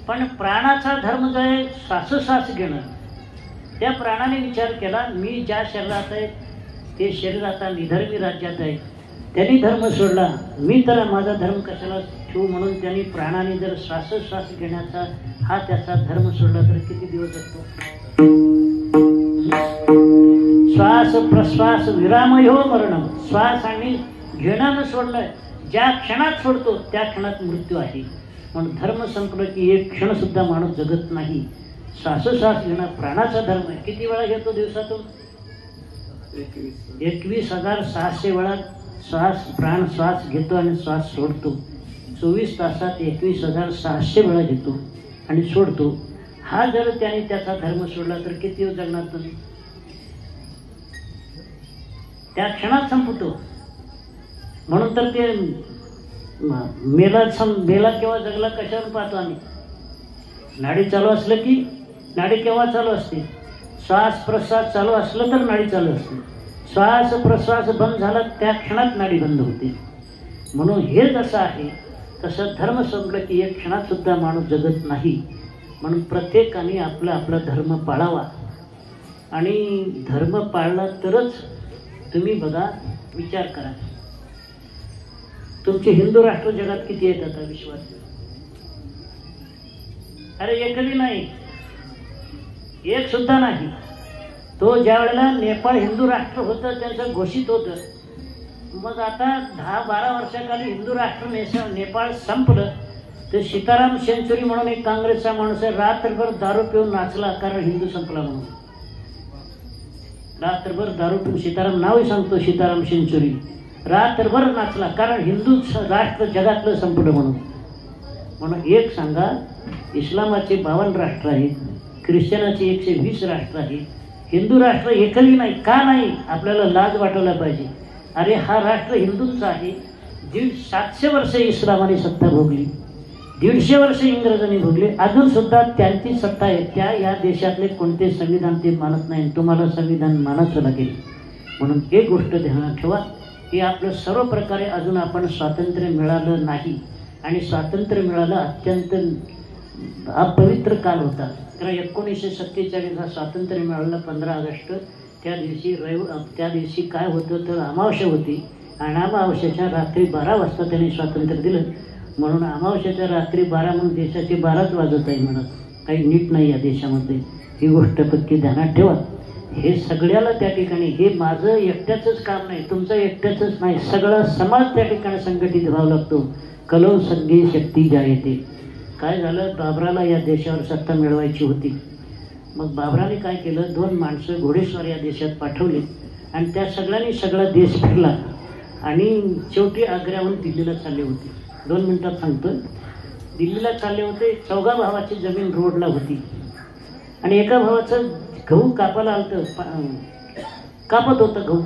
पण प्राणाचा धर्म जो आहे श्वासोश्वास घेणं. त्या प्राणाने विचार केला मी ज्या शरीरात आहे ते शरीर आता निधर्मी राज्यात आहे. त्यांनी धर्म सोडला. मी तर माझा धर्म कशाला ठेवू म्हणून त्यांनी प्राणाने जर श्वासोश्वास घेण्याचा हा त्याचा धर्म सोडला तर किती दिवस जगतो? श्वास प्रश्वास विरामयो मरणम. श्वास आणि घेणं सोडलं. ज्या क्षणात सोडतो त्या क्षणात मृत्यू आहे. म्हणून धर्म संपलं की एक क्षण सुद्धा माणूस जगत नाही. श्वासोश्वास घेणं प्राणाचा धर्म आहे. किती वेळा घेतो दिवसातून? 21,600 वेळा प्राण श्वास घेतो आणि श्वास सोडतो. 24 तासात 21,600 वेळा घेतो आणि सोडतो. हा जर त्याने त्याचा धर्म सोडला तर किती दिवस जगणार तुम्ही? त्या क्षणात संपतो. म्हणून तर ते मेला केव्हा जगला कशावर पाहतो आम्ही? नाडी चालू असलं की नाडी केव्हा चालू असते? श्वास प्रश्वास चालू असलं तर नाडी चालू असते. श्वास प्रश्वास बंद झाला त्या क्षणात नाडी बंद होते. म्हणून हे जसं आहे तसं धर्म संपलं की एक क्षणात सुद्धा माणूस जगत नाही. म्हणून प्रत्येकाने आपला आपला धर्म पाळावा. आणि धर्म पाळला तरच तुम्ही बघा विचार करा तुमचे हिंदू राष्ट्र जगात किती आहेत आता विश्वास? अरे एकही नाही. एक सुद्धा नाही. तो ज्या वेळेला नेपाळ हिंदू राष्ट्र होतं त्यांचं घोषित होतं. मग आता 10-12 वर्षाखाली हिंदू राष्ट्र नेपाळ संपलं तर सीताराम सेंचुरी म्हणून एक काँग्रेसचा माणूस आहे, रात्रभर दारू पिऊन नाचला कारण हिंदू संपला म्हणून. रात्रभर दारू पिऊन, सीताराम नावही सांगतो सीताराम सेंचुरी, रात्रभर नाचला कारण हिंदू राष्ट्र जगातलं संपलं म्हणून. म्हणून एक सांगा, इस्लामाचे 52 राष्ट्र आहेत, ख्रिश्चनाचे 120 राष्ट्र आहेत, हिंदू राष्ट्र एकही नाही. का नाही? आपल्याला लाज वाटायला पाहिजे. अरे हा राष्ट्र हिंदूंचा आहे. 700 वर्ष इस्लामाने सत्ता भोगली, 150 वर्ष इंग्रजांनी भोगले, अजून सुद्धा त्यांची सत्ता आहे. त्या या देशातले कोणते संविधान ते मानत नाही, तुम्हाला संविधान मानावं लागेल. म्हणून एक गोष्ट ध्यानात ठेवा की आपलं सर्व प्रकारे अजून आपण स्वातंत्र्य मिळालं नाही. आणि स्वातंत्र्य मिळालं अत्यंत अपवित्र काल होता. कारण 1947 हा स्वातंत्र्य मिळालं 15 ऑगस्ट. त्या दिवशी काय होतं तर अमावस्या होती आणि अमावस्याच्या रात्री 12 वाजता त्यांनी स्वातंत्र्य दिलं. म्हणून अमावस्याच्या रात्री 12 म्हणून देशाचे 12च वाजत आहे म्हणत. काही नीट नाही या देशामध्ये. ही गोष्ट पक्की ध्यानात ठेवा. हे सगळ्याला त्या ठिकाणी, हे माझं एकट्याचंच काम नाही, तुमचं एकट्याचंच नाही, सगळा समाज त्या ठिकाणी संघटित व्हावा लागतो. कलो संघे शक्ती जायते. काय झालं, बाबराला या देशावर सत्ता मिळवायची होती. मग बाबराने काय केलं, 2 माणसं घोडेस्वार या देशात पाठवली आणि त्या सगळ्यांनी सगळा देश फिरला आणि शेवटी आग्र्याहून दिल्लीला चालले होते. 2 मिनिटात सांगतो. दिल्लीला चालले होते. 4 भावाची जमीन रोडला होती आणि एका भावाचं गहू कापायला आलं, कापत होतं गहू.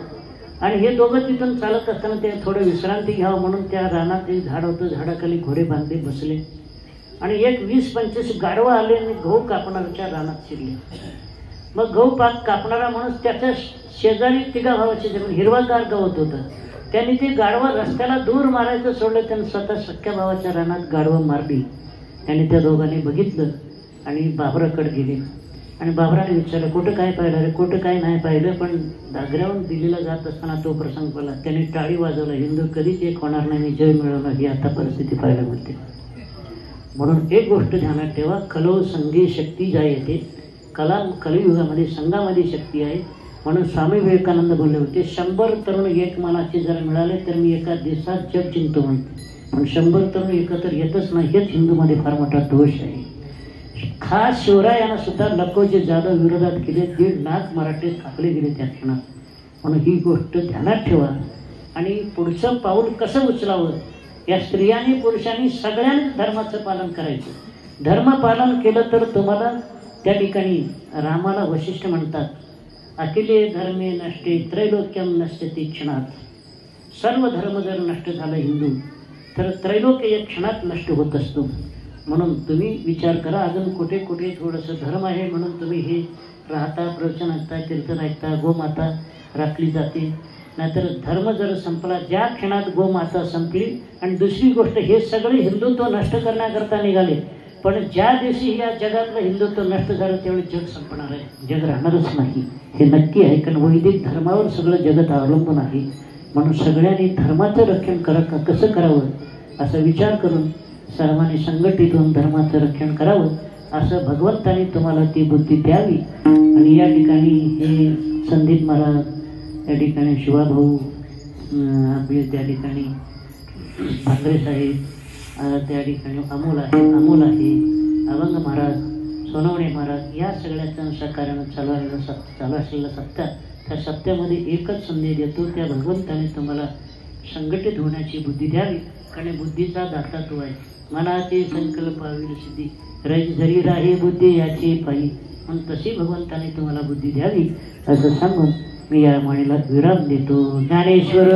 आणि हे दोघं तिथून चालत असताना ते थोडं विश्रांती घ्यावं म्हणून त्या रानात एक झाड होतं, झाडाखाली घोडे बांधले बसले आणि एक 20-25 गाढवं आले आणि गहू कापणाऱ्याच्या रानात शिरले. मग गहू कापणारा माणूस त्याच्या शेजारी 3 भावाची जमीन हिरवागार गवत होतं. त्यांनी ते गाढवं रस्त्याला दूर मारायचं सोडलं. त्यांनी स्वतः सख्या भावाच्या रानात गाढवं मारली. त्यांनी त्या दोघांनी बघितलं आणि बाबराकडे गेले आणि बाबराने विचारलं, कुठं काय पाहिलं रे, कुठं काय नाही पाहिलं. पण आग्र्याहून दिल्लीला जात असताना तो प्रसंग पाहिला. त्यांनी टाळी वाजवला. हिंदू कधीच एक होणार नाही, मी जय मिळवणार, ही आता परिस्थिती पाहायला मिळते. म्हणून एक गोष्ट ध्यानात ठेवा, कलो संघे शक्ती जायते. कलियुगामध्ये संघामध्ये शक्ती आहे. म्हणून स्वामी विवेकानंद बोलले होते, 100 तरुण एक मनाचे जर मिळाले तर मी एका दिवसात जग जिंकतो म्हणते. पण 100 तरुण एकत्र येतच नाही, हेच हिंदूमध्ये फार मोठा दोष आहे. खास शिवरायांना सुद्धा लकोजी जाधव विरोधात केले, 1.5 लाख मराठे कापले गेले त्या क्षणात. म्हणून ही गोष्ट ध्यानात ठेवा. आणि पुढचं पाऊल कसं उचलावं, या स्त्रियांनी पुरुषांनी सगळ्यांनीच धर्माचं पालन करायचं. धर्म पालन केलं तर तुम्हाला त्या ठिकाणी रामाला वशिष्ठ म्हणतात, अखिले धर्मे नष्टे त्रैलोक्यम नश्यति क्षणात. सर्व धर्म जर नष्ट झाला हिंदू तर त्रैलोक्य एक क्षणात नष्ट होत असतो. म्हणून तुम्ही विचार करा, अजून कुठे कुठे थोडंसं धर्म आहे म्हणून तुम्ही हे राहता, प्रवचन ऐकता, कीर्तन ऐकता, गोमाता राखली जाते. नाहीतर धर्म जर संपला, ज्या क्षणात गोमाता संपली. आणि दुसरी गोष्ट, हे सगळे हिंदुत्व नष्ट करण्याकरता निघाले, पण ज्या दिवशी या जगातलं हिंदुत्व नष्ट झालं त्यावेळी जग संपणार आहे, जग राहणारच नाही, हे नक्की आहे. कारण वैदिक धर्मावर सगळं जगत अवलंबून आहे. म्हणून सगळ्यांनी धर्माचं रक्षण कसं करावं असा विचार करून सर्वांनी संघटित होऊन धर्माचं रक्षण करावं, असं भगवंताने तुम्हाला ती बुद्धी द्यावी. आणि या ठिकाणी हे संदीप महाराज, त्या ठिकाणी शिवाभाऊ, आपले त्या ठिकाणी भांगरे साहेब, त्या ठिकाणी अमोल आहे, अभंग महाराज, सोनवणे महाराज, या सगळ्याच्या सहकार्यानं चालू असलेला सप्ताह, त्या सप्त्यामध्ये एकच संदेश देतो, त्या भगवंताने तुम्हाला संघटित होण्याची बुद्धी द्यावी. कारण बुद्धीचा दाता तो आहे. मनाचे संकल्प होईल सिद्धी, जरी राही बुद्धी याची पायी. म्हणून तशी भगवंताने तुम्हाला बुद्धी द्यावी असं सांगून मी या म्हणीला विराम देतो. ज्ञानेश्वर